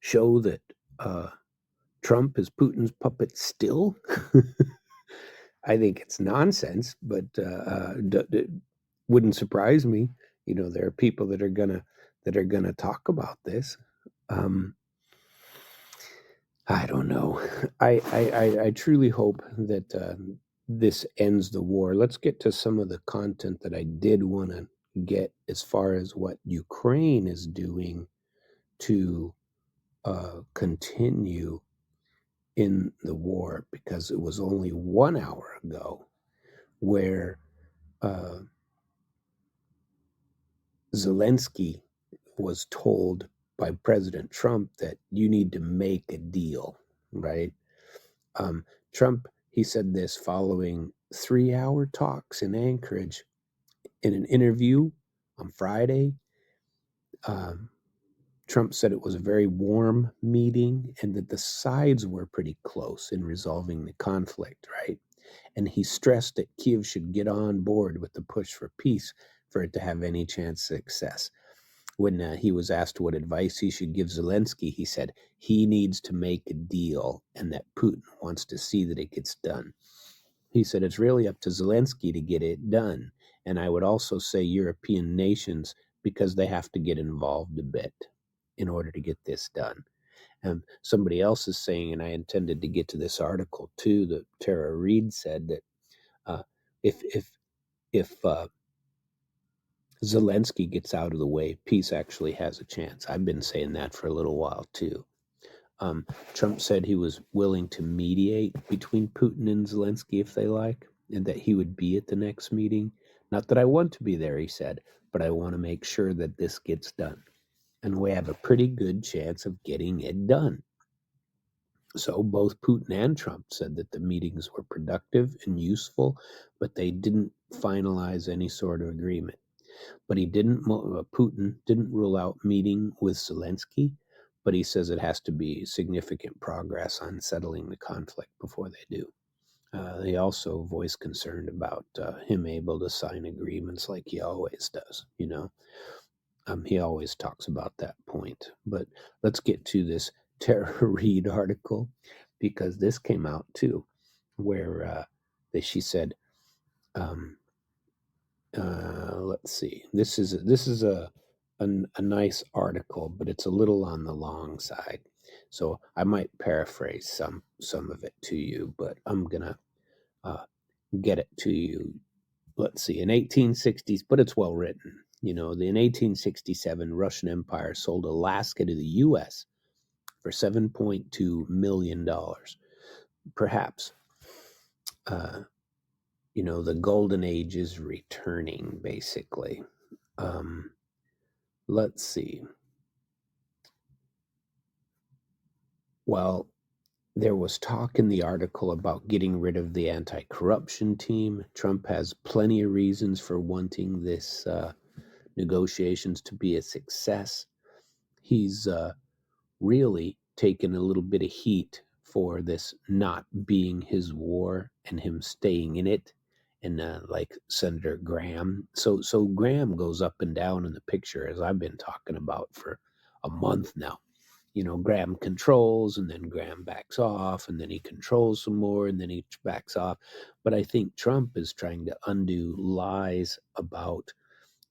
show that Trump is Putin's puppet still? I think it's nonsense, but it wouldn't surprise me. You know, there are people that are gonna talk about this. I don't know. I truly hope that this ends the war. Let's get to some of the content that I did want to get as far as what Ukraine is doing to continue in the war, because it was only 1 hour ago where Zelensky was told by President Trump that you need to make a deal, right? Trump, he said this following 3-hour talks in Anchorage. In an interview on Friday, Trump said it was a very warm meeting and that the sides were pretty close in resolving the conflict, right? And he stressed that Kyiv should get on board with the push for peace for it to have any chance of success. When he was asked what advice he should give Zelensky, he said he needs to make a deal and that Putin wants to see that it gets done. He said it's really up to Zelensky to get it done. And I would also say European nations, because they have to get involved a bit in order to get this done. And somebody else is saying, and I intended to get to this article too, that Tara Reid said that if Zelensky gets out of the way, peace actually has a chance. I've been saying that for a little while too. Trump said he was willing to mediate between Putin and Zelensky if they like, and that he would be at the next meeting. Not that I want to be there, he said, but I want to make sure that this gets done. And we have a pretty good chance of getting it done. So both Putin and Trump said that the meetings were productive and useful, but they didn't finalize any sort of agreement. But Putin didn't rule out meeting with Zelensky, but he says it has to be significant progress on settling the conflict before they do. They also voiced concern about him able to sign agreements like he always does, you know. He always talks about that point. But let's get to this Tara Reid article, because this came out too, where she said, let's see. This is a nice article, but it's a little on the long side. So I might paraphrase some of it to you, but I'm gonna get it to you. Let's see. In 1860s, but it's well written. You know, in 1867, Russian Empire sold Alaska to the U.S. for $7.2 million. Perhaps, you know, the golden age is returning, basically. Let's see. Well, There was talk in the article about getting rid of the anti-corruption team. Trump has plenty of reasons for wanting this negotiations to be a success. He's really taken a little bit of heat for this not being his war and him staying in it. And like Senator Graham, so Graham goes up and down in the picture, as I've been talking about for a month now. Graham controls and then Graham backs off and then he controls some more and then he backs off. But I think Trump is trying to undo lies about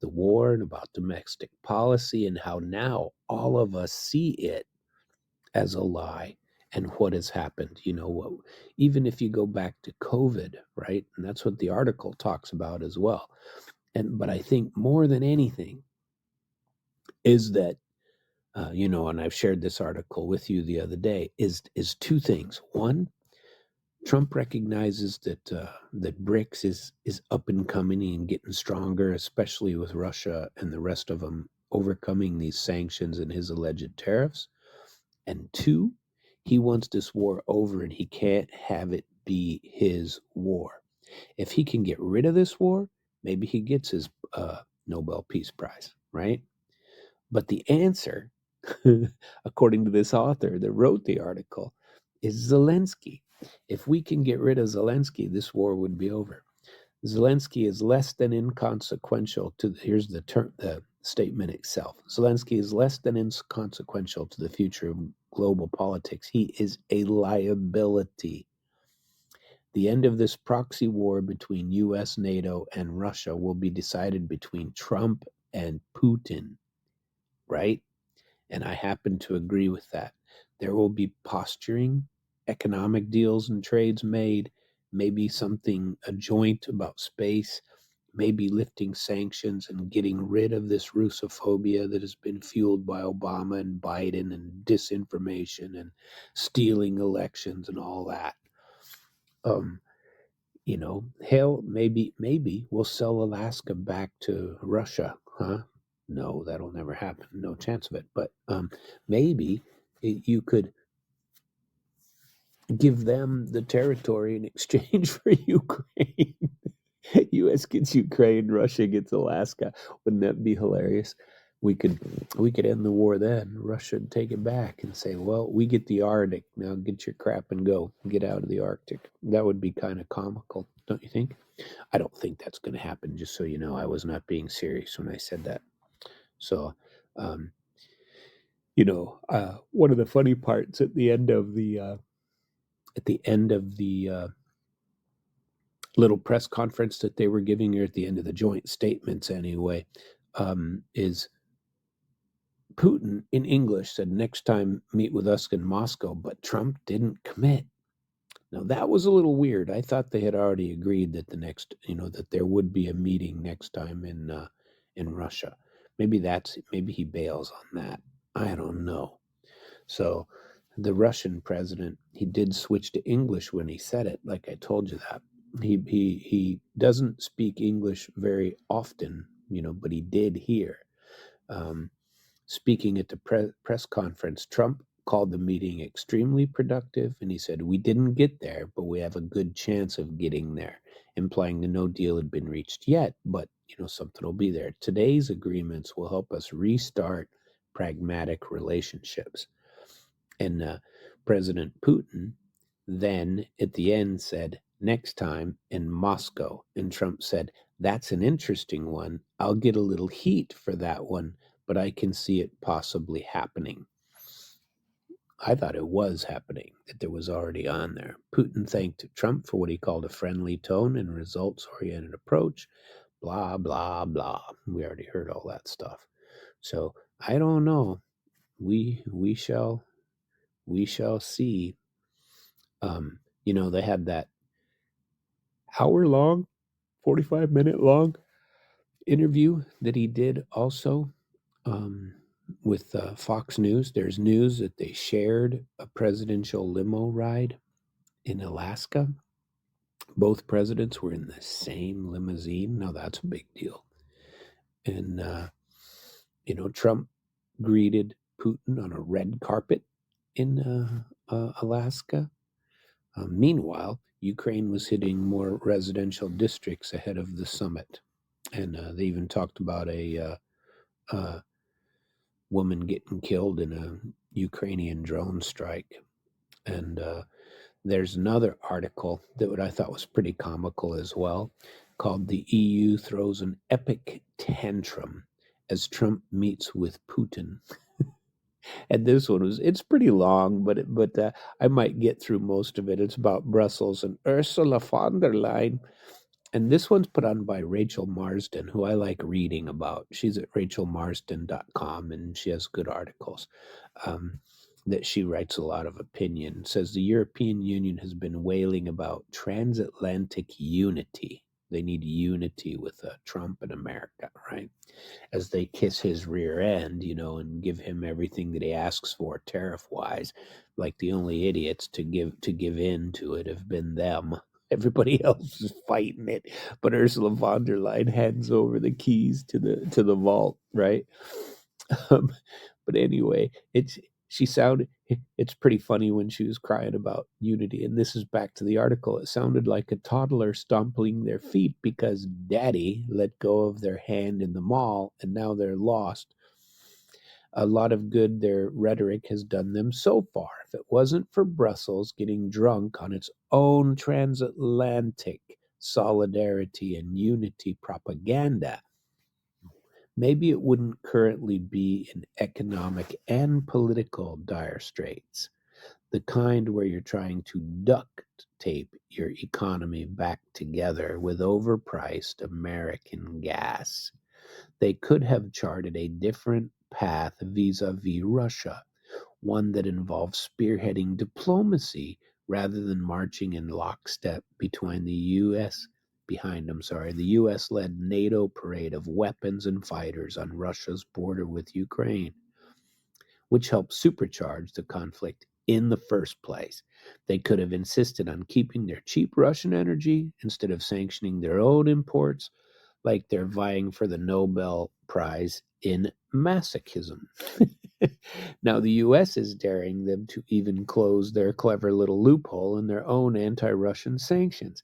the war and about domestic policy and how now all of us see it as a lie and what has happened. Even if you go back to COVID, right? And that's what the article talks about as well. But I think more than anything is that and I've shared this article with you the other day, is two things. One, Trump recognizes that BRICS is up and coming and getting stronger, especially with Russia and the rest of them overcoming these sanctions and his alleged tariffs. And two, he wants this war over and he can't have it be his war. If he can get rid of this war, maybe he gets his Nobel Peace Prize, right? But the answer, according to this author that wrote the article, is Zelensky. If we can get rid of Zelensky, this war would be over. Zelensky is less than inconsequential to, here's the statement itself. Zelensky is less than inconsequential to the future of global politics. He is a liability. The end of this proxy war between US, NATO, and Russia will be decided between Trump and Putin, right? And I happen to agree with that. There will be posturing, economic deals and trades made, maybe something, a joint about space, maybe lifting sanctions and getting rid of this Russophobia that has been fueled by Obama and Biden and disinformation and stealing elections and all that. Hell, maybe we'll sell Alaska back to Russia, huh? No, that'll never happen. No chance of it. But maybe you could give them the territory in exchange for Ukraine. U.S. gets Ukraine, Russia gets Alaska. Wouldn't that be hilarious? We could end the war then. Russia would take it back and say, "Well, we get the Arctic. Now get your crap and go. Get out of the Arctic." That would be kind of comical, don't you think? I don't think that's going to happen. Just so you know, I was not being serious when I said that. So, one of the funny parts at the end of the little press conference that they were giving, or at the end of the joint statements anyway, is Putin in English said, "Next time meet with us in Moscow," but Trump didn't commit. Now that was a little weird. I thought they had already agreed that that there would be a meeting next time in Russia. Maybe he bails on that. I don't know. So the Russian president, he did switch to English when he said it, like I told you that. He doesn't speak English very often, but he did here. Speaking at the press conference, Trump called the meeting extremely productive, and he said, "We didn't get there, but we have a good chance of getting there," implying that no deal had been reached yet, but something will be there. Today's agreements will help us restart pragmatic relationships. And President Putin then at the end said, "Next time in Moscow." And Trump said, "That's an interesting one. I'll get a little heat for that one, but I can see it possibly happening." I thought it was happening, that there was already on there. Putin thanked Trump for what he called a friendly tone and results-oriented approach. Blah, blah, blah. We already heard all that stuff. So I don't know. We shall see. They had that hour-long, 45-minute long interview that he did also with Fox News. There's news that they shared a presidential limo ride in Alaska. Both presidents were in the same limousine. Now that's a big deal. And, Trump greeted Putin on a red carpet in Alaska. Meanwhile, Ukraine was hitting more residential districts ahead of the summit. And they even talked about a woman getting killed in a Ukrainian drone strike. And there's another article that what I thought was pretty comical as well, called "The EU Throws an Epic Tantrum as Trump Meets with Putin." And this one it's pretty long, but I might get through most of it. It's about Brussels and Ursula von der Leyen. And this one's put on by Rachel Marsden, who I like reading about. She's at rachelmarsden.com, and she has good articles that she writes a lot of opinion. It says the European Union has been wailing about transatlantic unity. They need unity with Trump and America, right? As they kiss his rear end, and give him everything that he asks for tariff-wise. Like the only idiots to give in to it have been them. Everybody else is fighting it, but Ursula von der Leyen hands over the keys to the vault, right? But anyway, it's pretty funny when she was crying about unity. And this is back to the article. It sounded like a toddler stomping their feet because daddy let go of their hand in the mall and now they're lost. A lot of good their rhetoric has done them so far. If it wasn't for Brussels getting drunk on its own transatlantic solidarity and unity propaganda, maybe it wouldn't currently be in economic and political dire straits, the kind where you're trying to duct tape your economy back together with overpriced American gas. They could have charted a different path vis-a-vis Russia, one that involves spearheading diplomacy rather than marching in lockstep behind the US-led NATO parade of weapons and fighters on Russia's border with Ukraine, which helped supercharge the conflict in the first place. They could have insisted on keeping their cheap Russian energy instead of sanctioning their own imports, like they're vying for the Nobel Prize in masochism. Now, the U.S. is daring them to even close their clever little loophole in their own anti-Russian sanctions,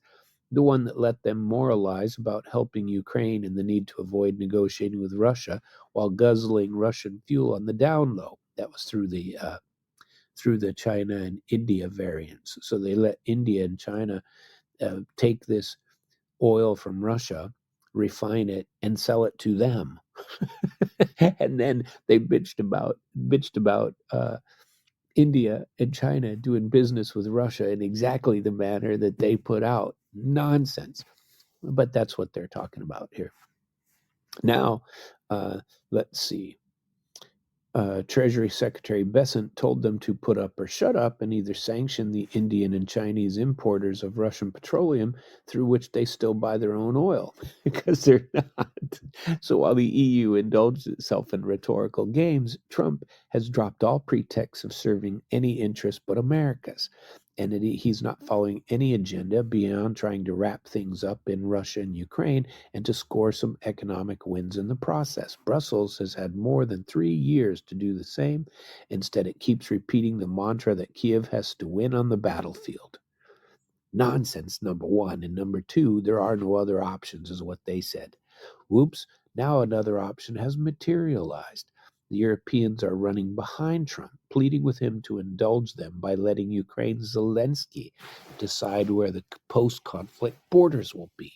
the one that let them moralize about helping Ukraine and the need to avoid negotiating with Russia while guzzling Russian fuel on the down low. That was through the China and India variants. So they let India and China take this oil from Russia, refine it, and sell it to them. And then they bitched about India and China doing business with Russia in exactly the manner that they put out. Nonsense. But that's what they're talking about here. Now, let's see. Treasury Secretary Bessent told them to put up or shut up and either sanction the Indian and Chinese importers of Russian petroleum through which they still buy their own oil, because they're not. So while the EU indulged itself in rhetorical games, Trump has dropped all pretext of serving any interest but America's. And he's not following any agenda beyond trying to wrap things up in Russia and Ukraine and to score some economic wins in the process. Brussels has had more than 3 years to do the same. Instead, it keeps repeating the mantra that Kiev has to win on the battlefield. Nonsense, number one. And number two, there are no other options, is what they said. Whoops, now another option has materialized. The Europeans are running behind Trump, pleading with him to indulge them by letting Ukraine's Zelensky decide where the post-conflict borders will be.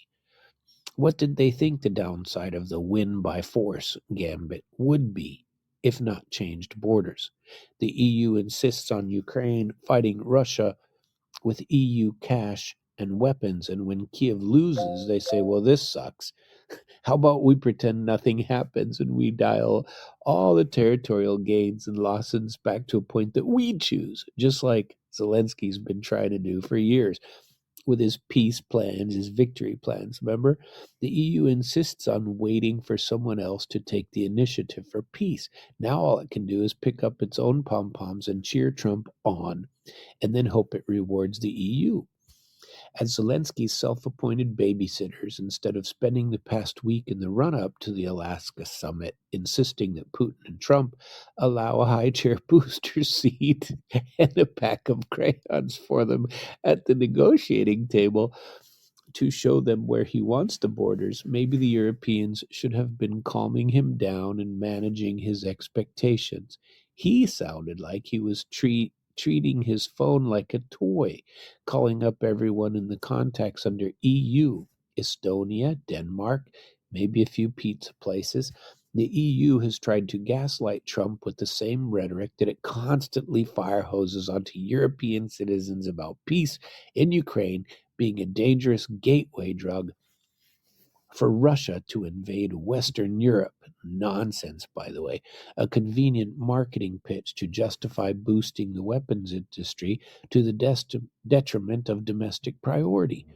What did they think the downside of the win by force gambit would be, if not changed borders? The EU insists on Ukraine fighting Russia with EU cash and weapons, and when Kiev loses, they say, well, this sucks. How about we pretend nothing happens and we dial all the territorial gains and losses back to a point that we choose, just like Zelensky's been trying to do for years with his peace plans, his victory plans. Remember, the EU insists on waiting for someone else to take the initiative for peace. Now all it can do is pick up its own pom-poms and cheer Trump on, and then hope it rewards the EU. As Zelensky's self-appointed babysitters, instead of spending the past week in the run-up to the Alaska summit insisting that Putin and Trump allow a high chair booster seat and a pack of crayons for them at the negotiating table to show them where he wants the borders, maybe the Europeans should have been calming him down and managing his expectations. He sounded like he was treating his phone like a toy, calling up everyone in the contacts under EU, Estonia, Denmark, maybe a few pizza places. The EU has tried to gaslight Trump with the same rhetoric that it constantly fire hoses onto European citizens about peace in Ukraine being a dangerous gateway drug for Russia to invade Western Europe. Nonsense, by the way. A convenient marketing pitch to justify boosting the weapons industry to the detriment of domestic priority.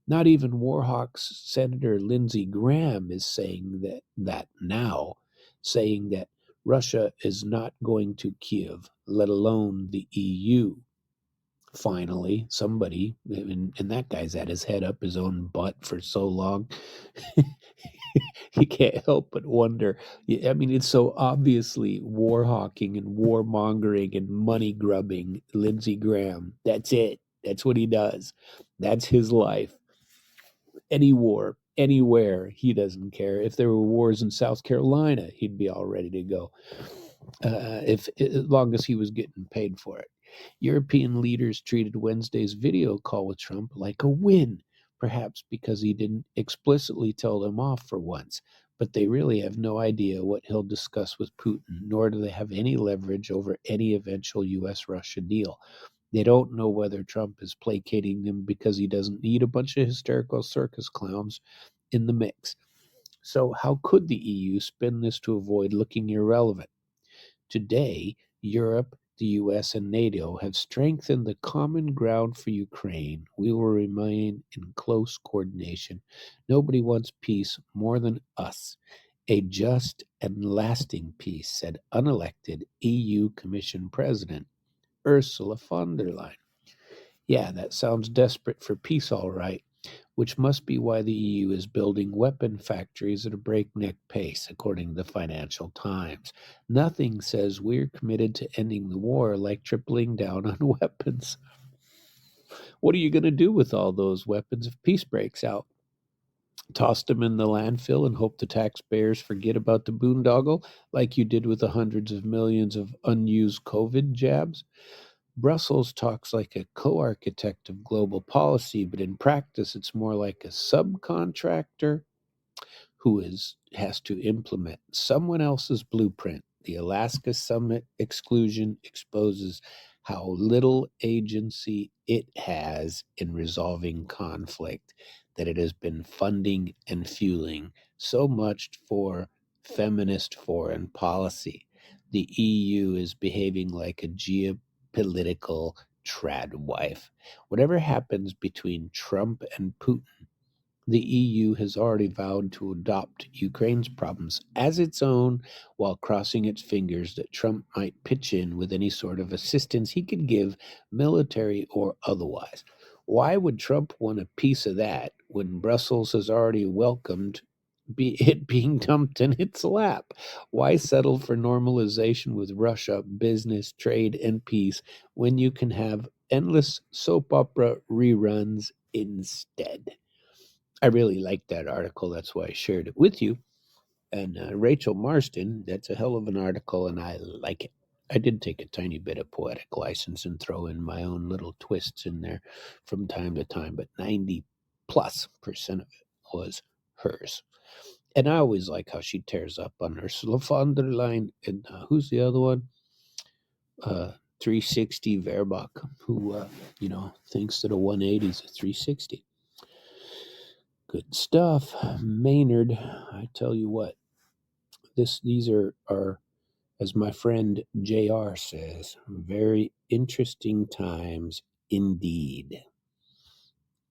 Not even Warhawk's Senator Lindsey Graham is saying that now, saying that Russia is not going to Kiev, let alone the EU. Finally, somebody, and that guy's had his head up his own butt for so long, he can't help but wonder. I mean, it's so obviously war hawking and warmongering and money grubbing. Lindsey Graham, that's it. That's what he does. That's his life. Any war, anywhere, he doesn't care. If there were wars in South Carolina, he'd be all ready to go. As long as he was getting paid for it. European leaders treated Wednesday's video call with Trump like a win, perhaps because he didn't explicitly tell them off for once. But they really have no idea what he'll discuss with Putin, nor do they have any leverage over any eventual U.S.-Russia deal. They don't know whether Trump is placating them because he doesn't need a bunch of hysterical circus clowns in the mix. So how could the EU spin this to avoid looking irrelevant? Today, Europe, the US, and NATO have strengthened the common ground for Ukraine. We will remain in close coordination. Nobody wants peace more than us. A just and lasting peace, said unelected EU Commission President Ursula von der Leyen. Yeah, that sounds desperate for peace, all right, which must be why the EU is building weapon factories at a breakneck pace, according to the Financial Times. Nothing says we're committed to ending the war like tripling down on weapons. What are you going to do with all those weapons if peace breaks out? Toss them in the landfill and hope the taxpayers forget about the boondoggle like you did with the hundreds of millions of unused COVID jabs? Brussels talks like a co-architect of global policy, but in practice it's more like a subcontractor who has to implement someone else's blueprint. The Alaska Summit exclusion exposes how little agency it has in resolving conflict, that it has been funding and fueling so much for feminist foreign policy. The EU is behaving like a geopolitical trad wife. Whatever happens between Trump and Putin, the EU has already vowed to adopt Ukraine's problems as its own while crossing its fingers that Trump might pitch in with any sort of assistance he could give, military or otherwise. Why would Trump want a piece of that when Brussels has already welcomed it being dumped in its lap? Why settle for normalization with Russia, business, trade, and peace when you can have endless soap opera reruns instead? I really liked that article. That's why I shared it with you. And Rachel Marston, that's a hell of an article, and I like it. I did take a tiny bit of poetic license and throw in my own little twists in there from time to time, but 90+% of it was hers. And I always like how she tears up on Ursula von der Leyen. And who's the other one? 360 Verbach, who, thinks that a 180 is a 360. Good stuff. Maynard, I tell you what, these are, as my friend JR says, very interesting times indeed.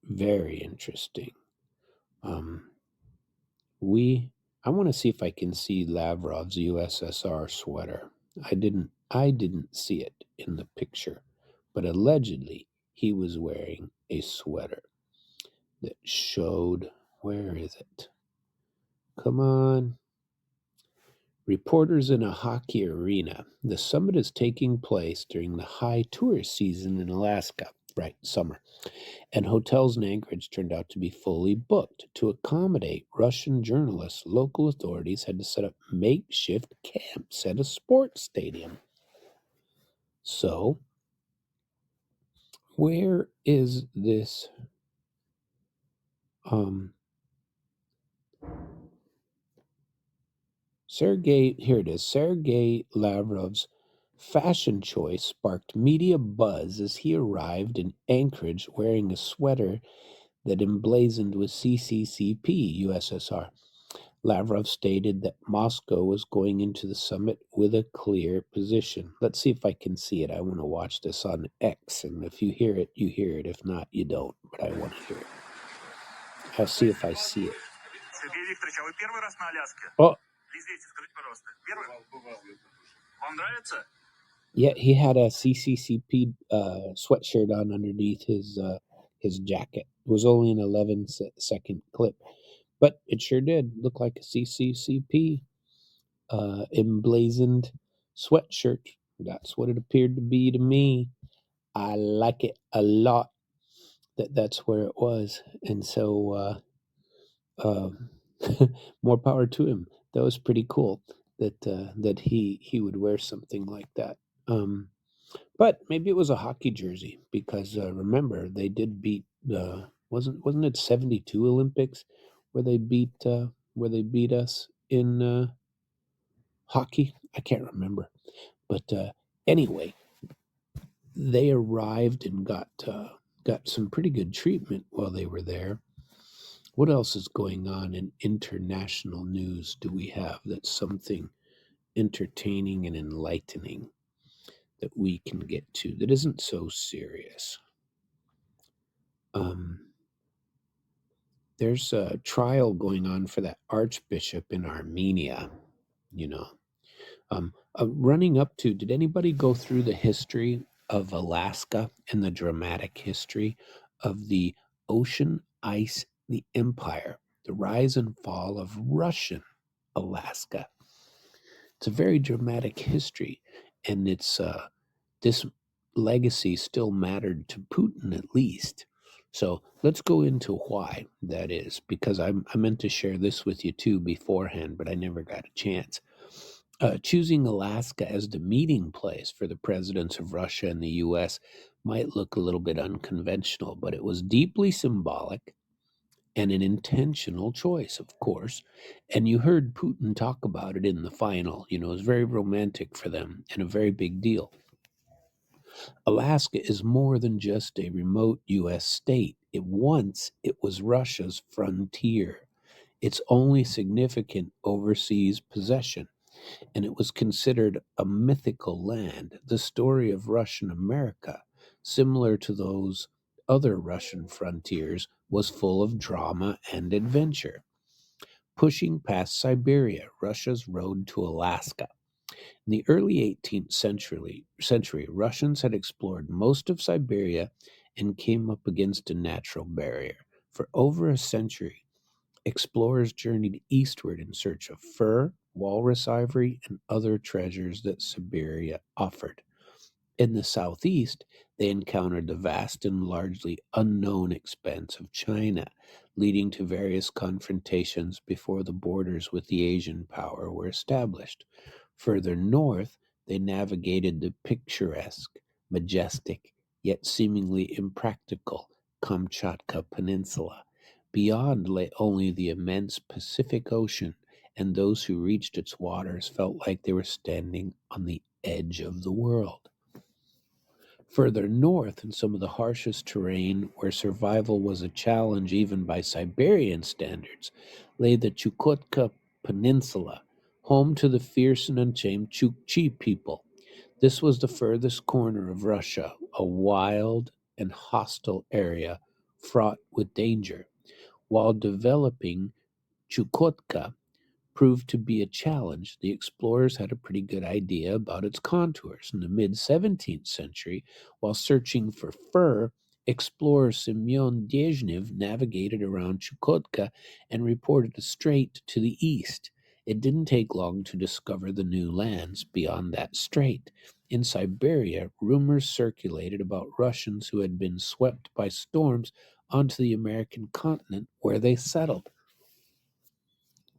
Very interesting. I want to see if I can see Lavrov's USSR sweater. I didn't see it in the picture, but allegedly he was wearing a sweater that showed, where is it? Come on. Reporters in a hockey arena. The summit is taking place during the high tourist season in Alaska, right, summer. And hotels in Anchorage turned out to be fully booked. To accommodate Russian journalists, local authorities had to set up makeshift camps at a sports stadium. So, where is this here it is. Sergei Lavrov's fashion choice sparked media buzz as he arrived in Anchorage wearing a sweater that emblazoned with CCCP, USSR. Lavrov stated that Moscow was going into the summit with a clear position. Let's see if I can see it. I want to watch this on X, and if you hear it, you hear it. If not, you don't, but I want to hear it. I'll see if I see it. Сергей Викторович, а вы первый раз на Аляске? Oh, Извините, скажите, пожалуйста. Первый? Вам нравится? yeah, he had a CCCP sweatshirt on underneath his jacket. It was only an 11-second clip, but it sure did look like a CCCP emblazoned sweatshirt. That's what it appeared to be to me. I like it a lot. That's where it was, and so more power to him. That was pretty cool. That he would wear something like that. But maybe it was a hockey jersey because remember they did beat wasn't it 72 Olympics where they beat us in hockey? I can't remember. But anyway, they arrived and got some pretty good treatment while they were there. What else is going on in international news do we have that's something entertaining and enlightening that we can get to that isn't so serious? There's a trial going on for that archbishop in Armenia, running up to, did anybody go through the history of Alaska and the dramatic history of the ocean ice, the empire, the rise and fall of Russian Alaska? It's a very dramatic history, and it's this legacy still mattered to Putin at least. So let's go into why that is, because I meant to share this with you too beforehand, but I never got a chance. Choosing Alaska as the meeting place for the presidents of Russia and the U.S. might look a little bit unconventional, but it was deeply symbolic and an intentional choice, of course. And you heard Putin talk about it in the final. It was very romantic for them and a very big deal. Alaska is more than just a remote U.S. state. It was Russia's frontier, its only significant overseas possession, and it was considered a mythical land, the story of Russian America, similar to those other Russian frontiers, was full of drama and adventure. Pushing past Siberia, Russia's road to Alaska. In the early 18th century, Russians had explored most of Siberia and came up against a natural barrier. For over a century, explorers journeyed eastward in search of fur, walrus ivory, and other treasures that Siberia offered. In the southeast, they encountered the vast and largely unknown expanse of China, leading to various confrontations before the borders with the Asian power were established. Further north, they navigated the picturesque, majestic, yet seemingly impractical Kamchatka Peninsula. Beyond lay only the immense Pacific Ocean, and those who reached its waters felt like they were standing on the edge of the world. Further north, in some of the harshest terrain where survival was a challenge even by Siberian standards, lay the Chukotka Peninsula, home to the fierce and untamed Chukchi people. This was the furthest corner of Russia, a wild and hostile area fraught with danger. While developing, Chukotka proved to be a challenge. The explorers had a pretty good idea about its contours. In the mid-17th century, while searching for fur, Explorer Semyon Dezhnev navigated around Chukotka and reported a strait to the east. It didn't take long to discover the new lands beyond that strait. In Siberia, rumors circulated about Russians who had been swept by storms onto the American continent where they settled.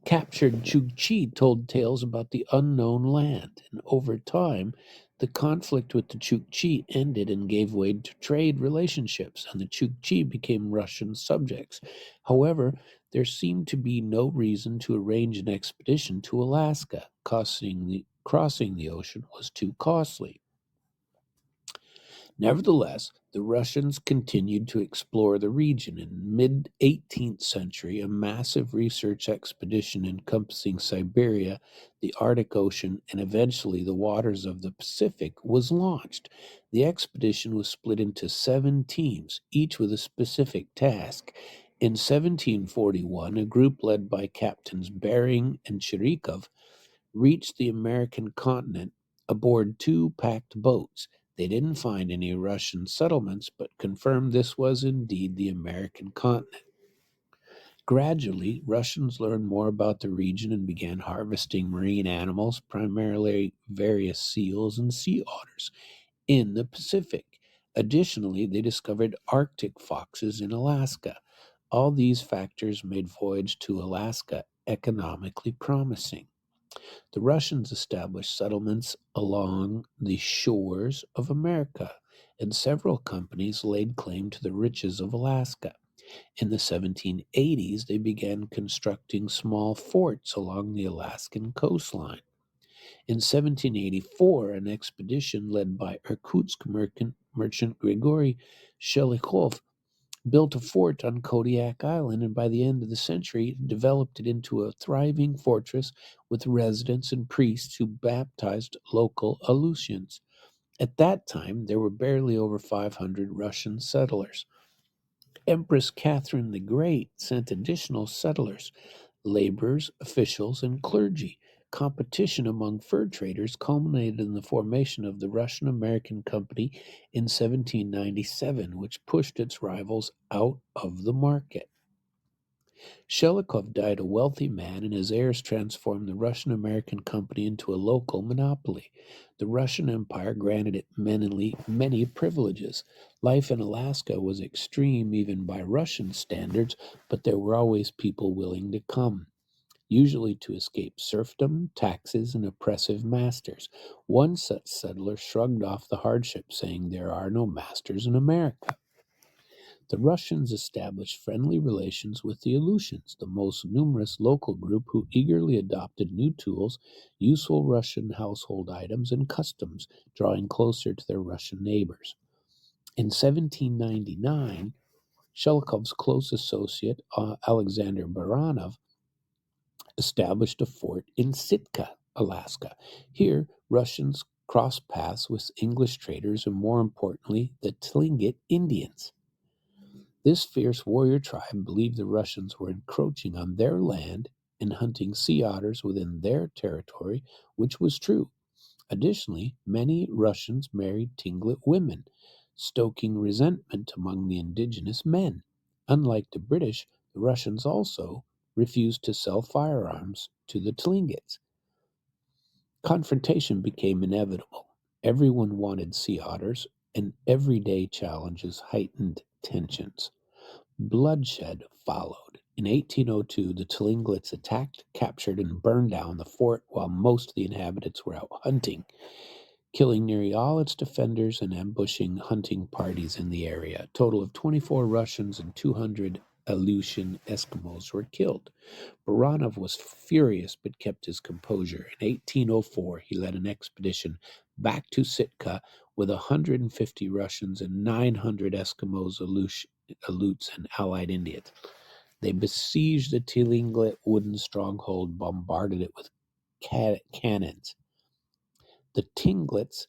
Captured Chukchi told tales about the unknown land, and over time, the conflict with the Chukchi ended and gave way to trade relationships, and the Chukchi became Russian subjects. However, there seemed to be no reason to arrange an expedition to Alaska. Crossing the ocean was too costly. Nevertheless, the Russians continued to explore the region. In mid-18th century, a massive research expedition encompassing Siberia, the Arctic Ocean, and eventually the waters of the Pacific was launched. The expedition was split into 7 teams, each with a specific task. In 1741, a group led by Captains Bering and Chirikov reached the American continent aboard 2 packed boats. They didn't find any Russian settlements, but confirmed this was indeed the American continent. Gradually, Russians learned more about the region and began harvesting marine animals, primarily various seals and sea otters, in the Pacific. Additionally, they discovered Arctic foxes in Alaska. All these factors made voyage to Alaska economically promising. The Russians established settlements along the shores of America, and several companies laid claim to the riches of Alaska. In the 1780s, they began constructing small forts along the Alaskan coastline. In 1784, an expedition led by Irkutsk merchant Grigory Shelikhov built a fort on Kodiak Island, and by the end of the century, developed it into a thriving fortress with residents and priests who baptized local Aleutians. At that time, there were barely over 500 Russian settlers. Empress Catherine the Great sent additional settlers, laborers, officials, and clergy. Competition among fur traders culminated in the formation of the Russian American Company in 1797, which pushed its rivals out of the market. Shelikov died a wealthy man, and his heirs transformed the Russian American Company into a local monopoly. The Russian Empire granted it many privileges. Life in Alaska was extreme even by Russian standards, but there were always people willing to come, usually to escape serfdom, taxes, and oppressive masters. One such settler shrugged off the hardship, saying, "There are no masters in America." The Russians established friendly relations with the Aleutians, the most numerous local group who eagerly adopted new tools, useful Russian household items, and customs, drawing closer to their Russian neighbors. In 1799, Shelikov's close associate, Alexander Baranov, established a fort in Sitka, Alaska. Here, Russians crossed paths with English traders and, more importantly, the Tlingit Indians. This fierce warrior tribe believed the Russians were encroaching on their land and hunting sea otters within their territory, which was true. Additionally, many Russians married Tlingit women, stoking resentment among the indigenous men. Unlike the British, the Russians also refused to sell firearms to the Tlingits. Confrontation became inevitable. Everyone wanted sea otters, and everyday challenges heightened tensions. Bloodshed followed. In 1802, the Tlinglits attacked, captured, and burned down the fort while most of the inhabitants were out hunting, killing nearly all its defenders and ambushing hunting parties in the area. A total of 24 Russians and 200 Aleutian Eskimos were killed. Baranov was furious but kept his composure. In 1804, he led an expedition back to Sitka with 150 Russians and 900 Eskimos, Aleuts, and allied Indians. They besieged the Tlingit wooden stronghold, bombarded it with cannons. The Tlinglits,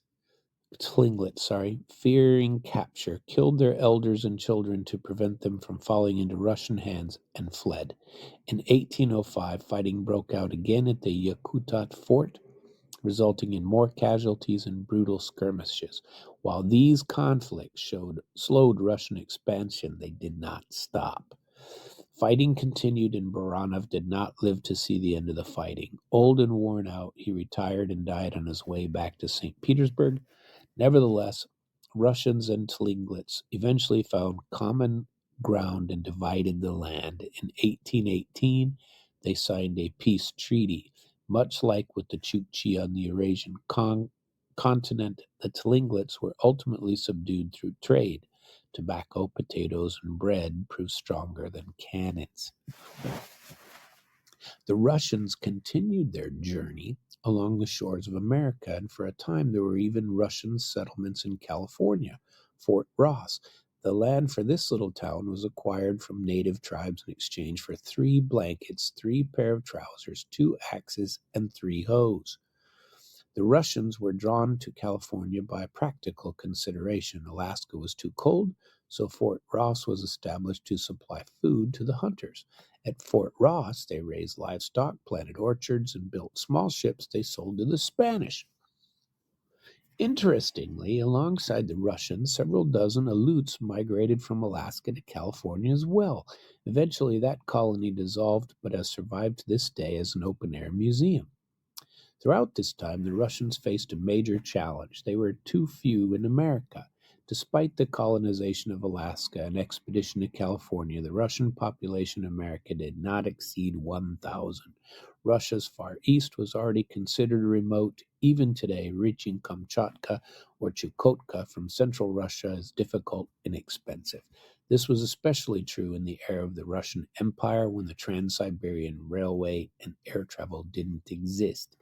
fearing capture, killed their elders and children to prevent them from falling into Russian hands and fled. In 1805, fighting broke out again at the Yakutat fort. resulting in more casualties and brutal skirmishes. While these conflicts slowed Russian expansion, they did not stop. Fighting continued, and Baranov did not live to see the end of the fighting. Old and worn out, he retired and died on his way back to St. Petersburg. Nevertheless, Russians and Tlingits eventually found common ground and divided the land. In 1818, they signed a peace treaty. Much like with the Chukchi on the Eurasian continent, the Tlingits were ultimately subdued through trade. Tobacco, potatoes, and bread proved stronger than cannons. The Russians continued their journey along the shores of America, and for a time there were even Russian settlements in California. Fort Ross. The land for this little town was acquired from native tribes in exchange for 3 blankets, 3 pair of trousers, 2 axes, and 3 hoes. The Russians were drawn to California by practical consideration. Alaska was too cold, so Fort Ross was established to supply food to the hunters. At Fort Ross, they raised livestock, planted orchards, and built small ships they sold to the Spanish. Interestingly, alongside the Russians, several dozen Aleuts migrated from Alaska to California as well. Eventually, that colony dissolved, but has survived to this day as an open-air museum. Throughout this time, the Russians faced a major challenge. They were too few in America. Despite the colonization of Alaska and expedition to California, the Russian population in America did not exceed 1,000. Russia's far east was already considered remote. Even today, reaching Kamchatka or Chukotka from central Russia is difficult and expensive. This was especially true in the era of the Russian Empire, when the Trans-Siberian Railway and air travel didn't exist.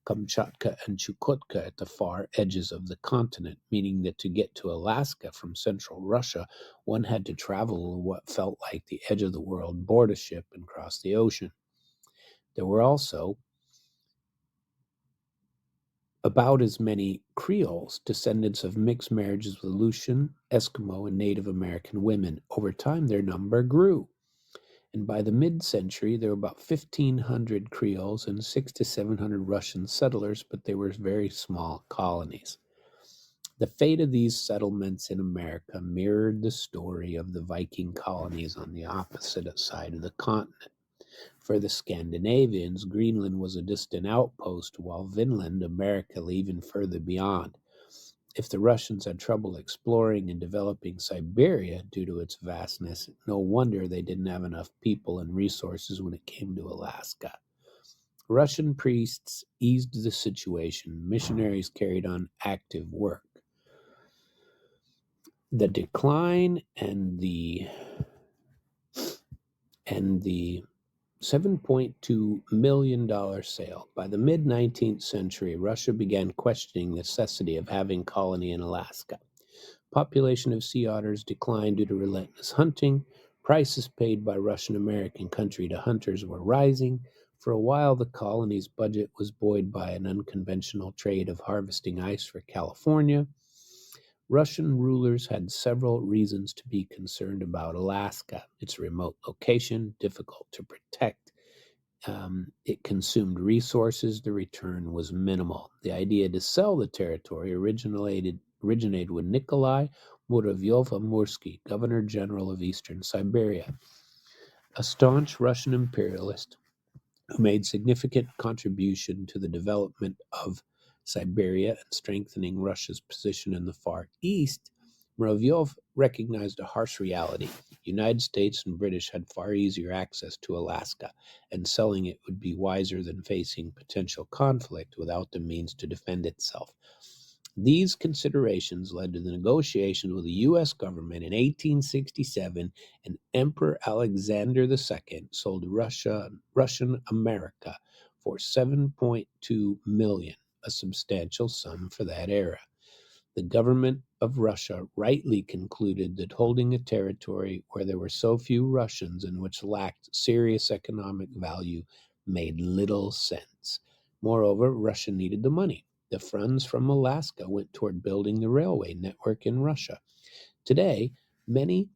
Kamchatka and Chukotka at the far edges of the continent, meaning that to get to Alaska from central Russia, one had to travel what felt like the edge of the world, board a ship, and cross the ocean. There were also about as many Creoles, descendants of mixed marriages with Aleutian, Eskimo, and Native American women. Over time, their number grew. And by the mid-century, there were about 1,500 Creoles and 600 to 700 Russian settlers, but they were very small colonies. The fate of these settlements in America mirrored the story of the Viking colonies on the opposite side of the continent. For the Scandinavians, Greenland was a distant outpost, while Vinland, America, lay even further beyond. If the Russians had trouble exploring and developing Siberia due to its vastness, no wonder they didn't have enough people and resources when it came to Alaska. Russian priests eased the situation. Missionaries carried on active work. The decline and the $7.2 million sale. By the mid-19th century, Russia began questioning the necessity of having a colony in Alaska. Population of sea otters declined due to relentless hunting. Prices paid by Russian-American country to hunters were rising. For a while, the colony's budget was buoyed by an unconventional trade of harvesting ice for California. Russian rulers had several reasons to be concerned about Alaska. Its remote location, difficult to protect. It consumed resources. The return was minimal. The idea to sell the territory originated with Nikolai Muravyov-Amursky, Governor General of Eastern Siberia, a staunch Russian imperialist who made significant contribution to the development of Siberia and strengthening Russia's position in the Far East. Muravyov recognized a harsh reality. The United States and British had far easier access to Alaska, and selling it would be wiser than facing potential conflict without the means to defend itself. These considerations led to the negotiations with the U.S. government in 1867, and Emperor Alexander II sold Russian America for $7.2 million, a substantial sum for that era. The government of Russia rightly concluded that holding a territory where there were so few Russians and which lacked serious economic value made little sense. Moreover, Russia needed the money. The funds from Alaska went toward building the railway network in Russia. Today, many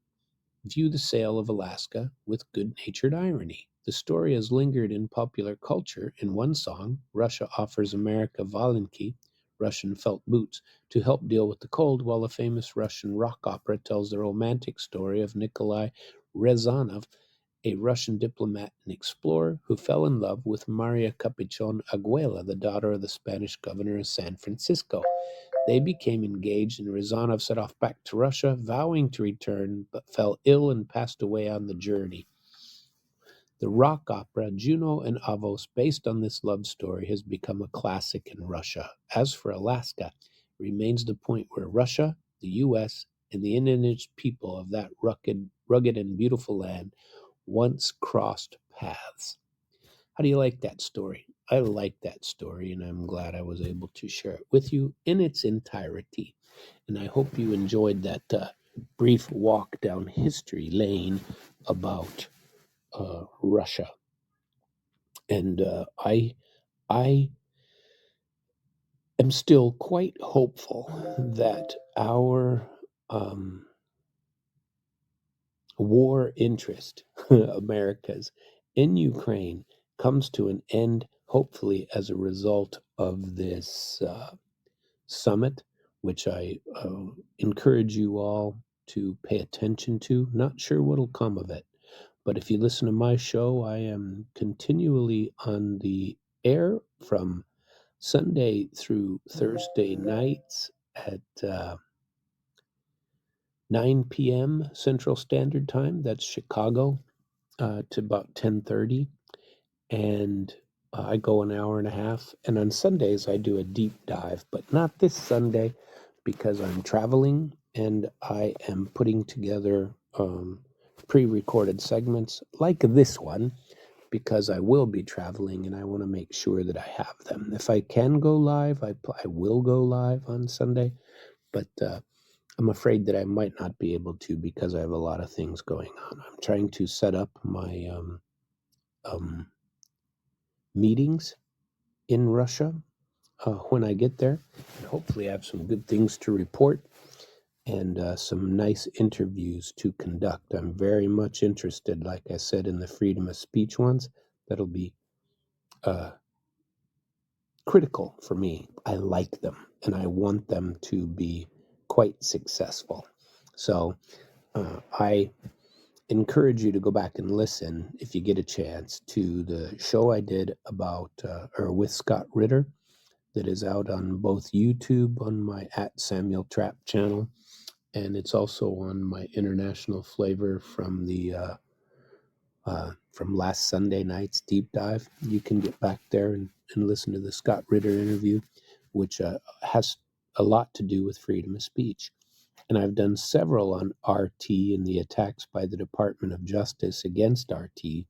view the sale of Alaska with good-natured irony. The story has lingered in popular culture. In one song, Russia offers America Valinki, Russian felt boots, to help deal with the cold, while a famous Russian rock opera tells the romantic story of Nikolai Rezanov, a Russian diplomat and explorer who fell in love with Maria Capichon Aguela, the daughter of the Spanish governor of San Francisco. They became engaged, and Rezanov set off back to Russia, vowing to return, but fell ill and passed away on the journey. The rock opera Juno and Avos, based on this love story, has become a classic in Russia. As for Alaska, it remains the point where Russia, the U.S., and the indigenous people of that rugged and beautiful land once crossed paths. How do you like that story? I like that story, and I'm glad I was able to share it with you in its entirety. And I hope you enjoyed that brief walk down history lane about Russia. And I am still quite hopeful that our war interest, America's, in Ukraine comes to an end, hopefully as a result of this summit, which I encourage you all to pay attention to. Not sure what'll come of it, but if you listen to my show, I am continually on the air from Sunday through Thursday nights at 9 p.m. Central Standard Time. That's Chicago, to about 10:30, and I go an hour and a half. And on Sundays, I do a deep dive, but not this Sunday because I'm traveling and I am putting together pre-recorded segments like this one, because I will be traveling and I want to make sure that I have them. If I can go live, I will go live on Sunday, but I'm afraid that I might not be able to because I have a lot of things going on. I'm trying to set up my meetings in Russia when I get there, and hopefully I have some good things to report and some nice interviews to conduct. I'm very much interested, like I said, in the freedom of speech ones. That'll be critical for me. I like them and I want them to be quite successful. So I encourage you to go back and listen, if you get a chance, to the show I did about or with Scott Ritter that is out on both YouTube on my @SamuelTrapp channel, and it's also on my International Flavor from the from last Sunday night's deep dive. You can get back there and listen to the Scott Ritter interview, which has a lot to do with freedom of speech. And I've done several on RT and the attacks by the Department of Justice against RT.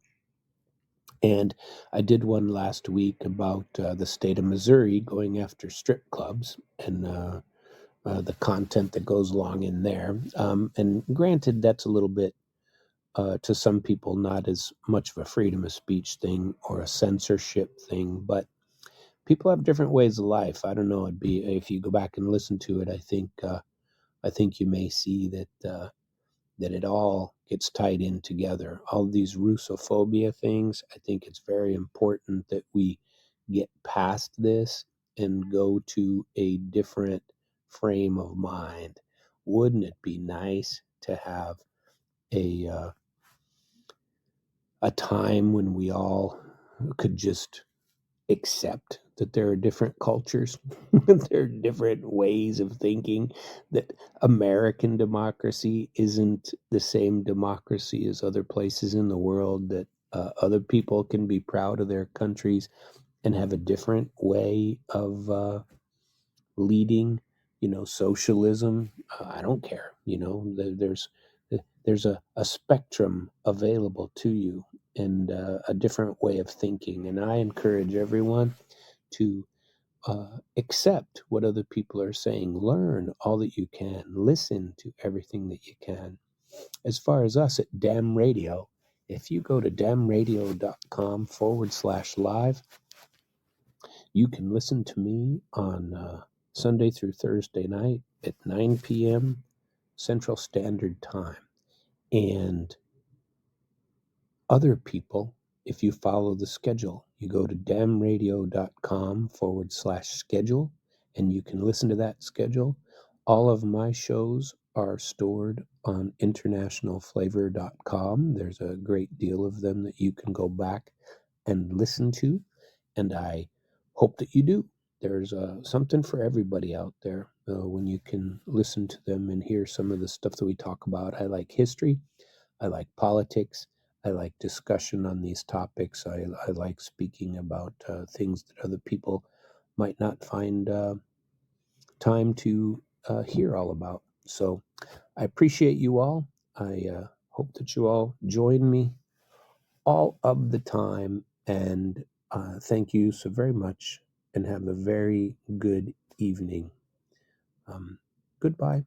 And I did one last week about the state of Missouri going after strip clubs and the content that goes along in there. And granted, that's a little bit, to some people, not as much of a freedom of speech thing or a censorship thing, but people have different ways of life. I don't know. It'd be, if you go back and listen to it, I think you may see that that it all gets tied in together. All these Russophobia things, I think it's very important that we get past this and go to a different frame of mind. Wouldn't it be nice to have a time when we all could just accept that there are different cultures, there are different ways of thinking, that American democracy isn't the same democracy as other places in the world, that other people can be proud of their countries and have a different way of leading, socialism. I don't care. There's a spectrum available to you and a different way of thinking. And I encourage everyone to accept what other people are saying, learn all that you can, listen to everything that you can. As far as us at Damn Radio, if you go to damnradio.com/live, you can listen to me on Sunday through Thursday night at 9 p.m. Central Standard Time. And other people if you follow the schedule. You go to damradio.com/schedule, and you can listen to that schedule. All of my shows are stored on internationalflavor.com. There's a great deal of them that you can go back and listen to, and I hope that you do. There's something for everybody out there when you can listen to them and hear some of the stuff that we talk about. I like history. I like politics. I like discussion on these topics. I like speaking about things that other people might not find time to hear all about. So I appreciate you all. I hope that you all join me all of the time. And thank you so very much, and have a very good evening. Goodbye.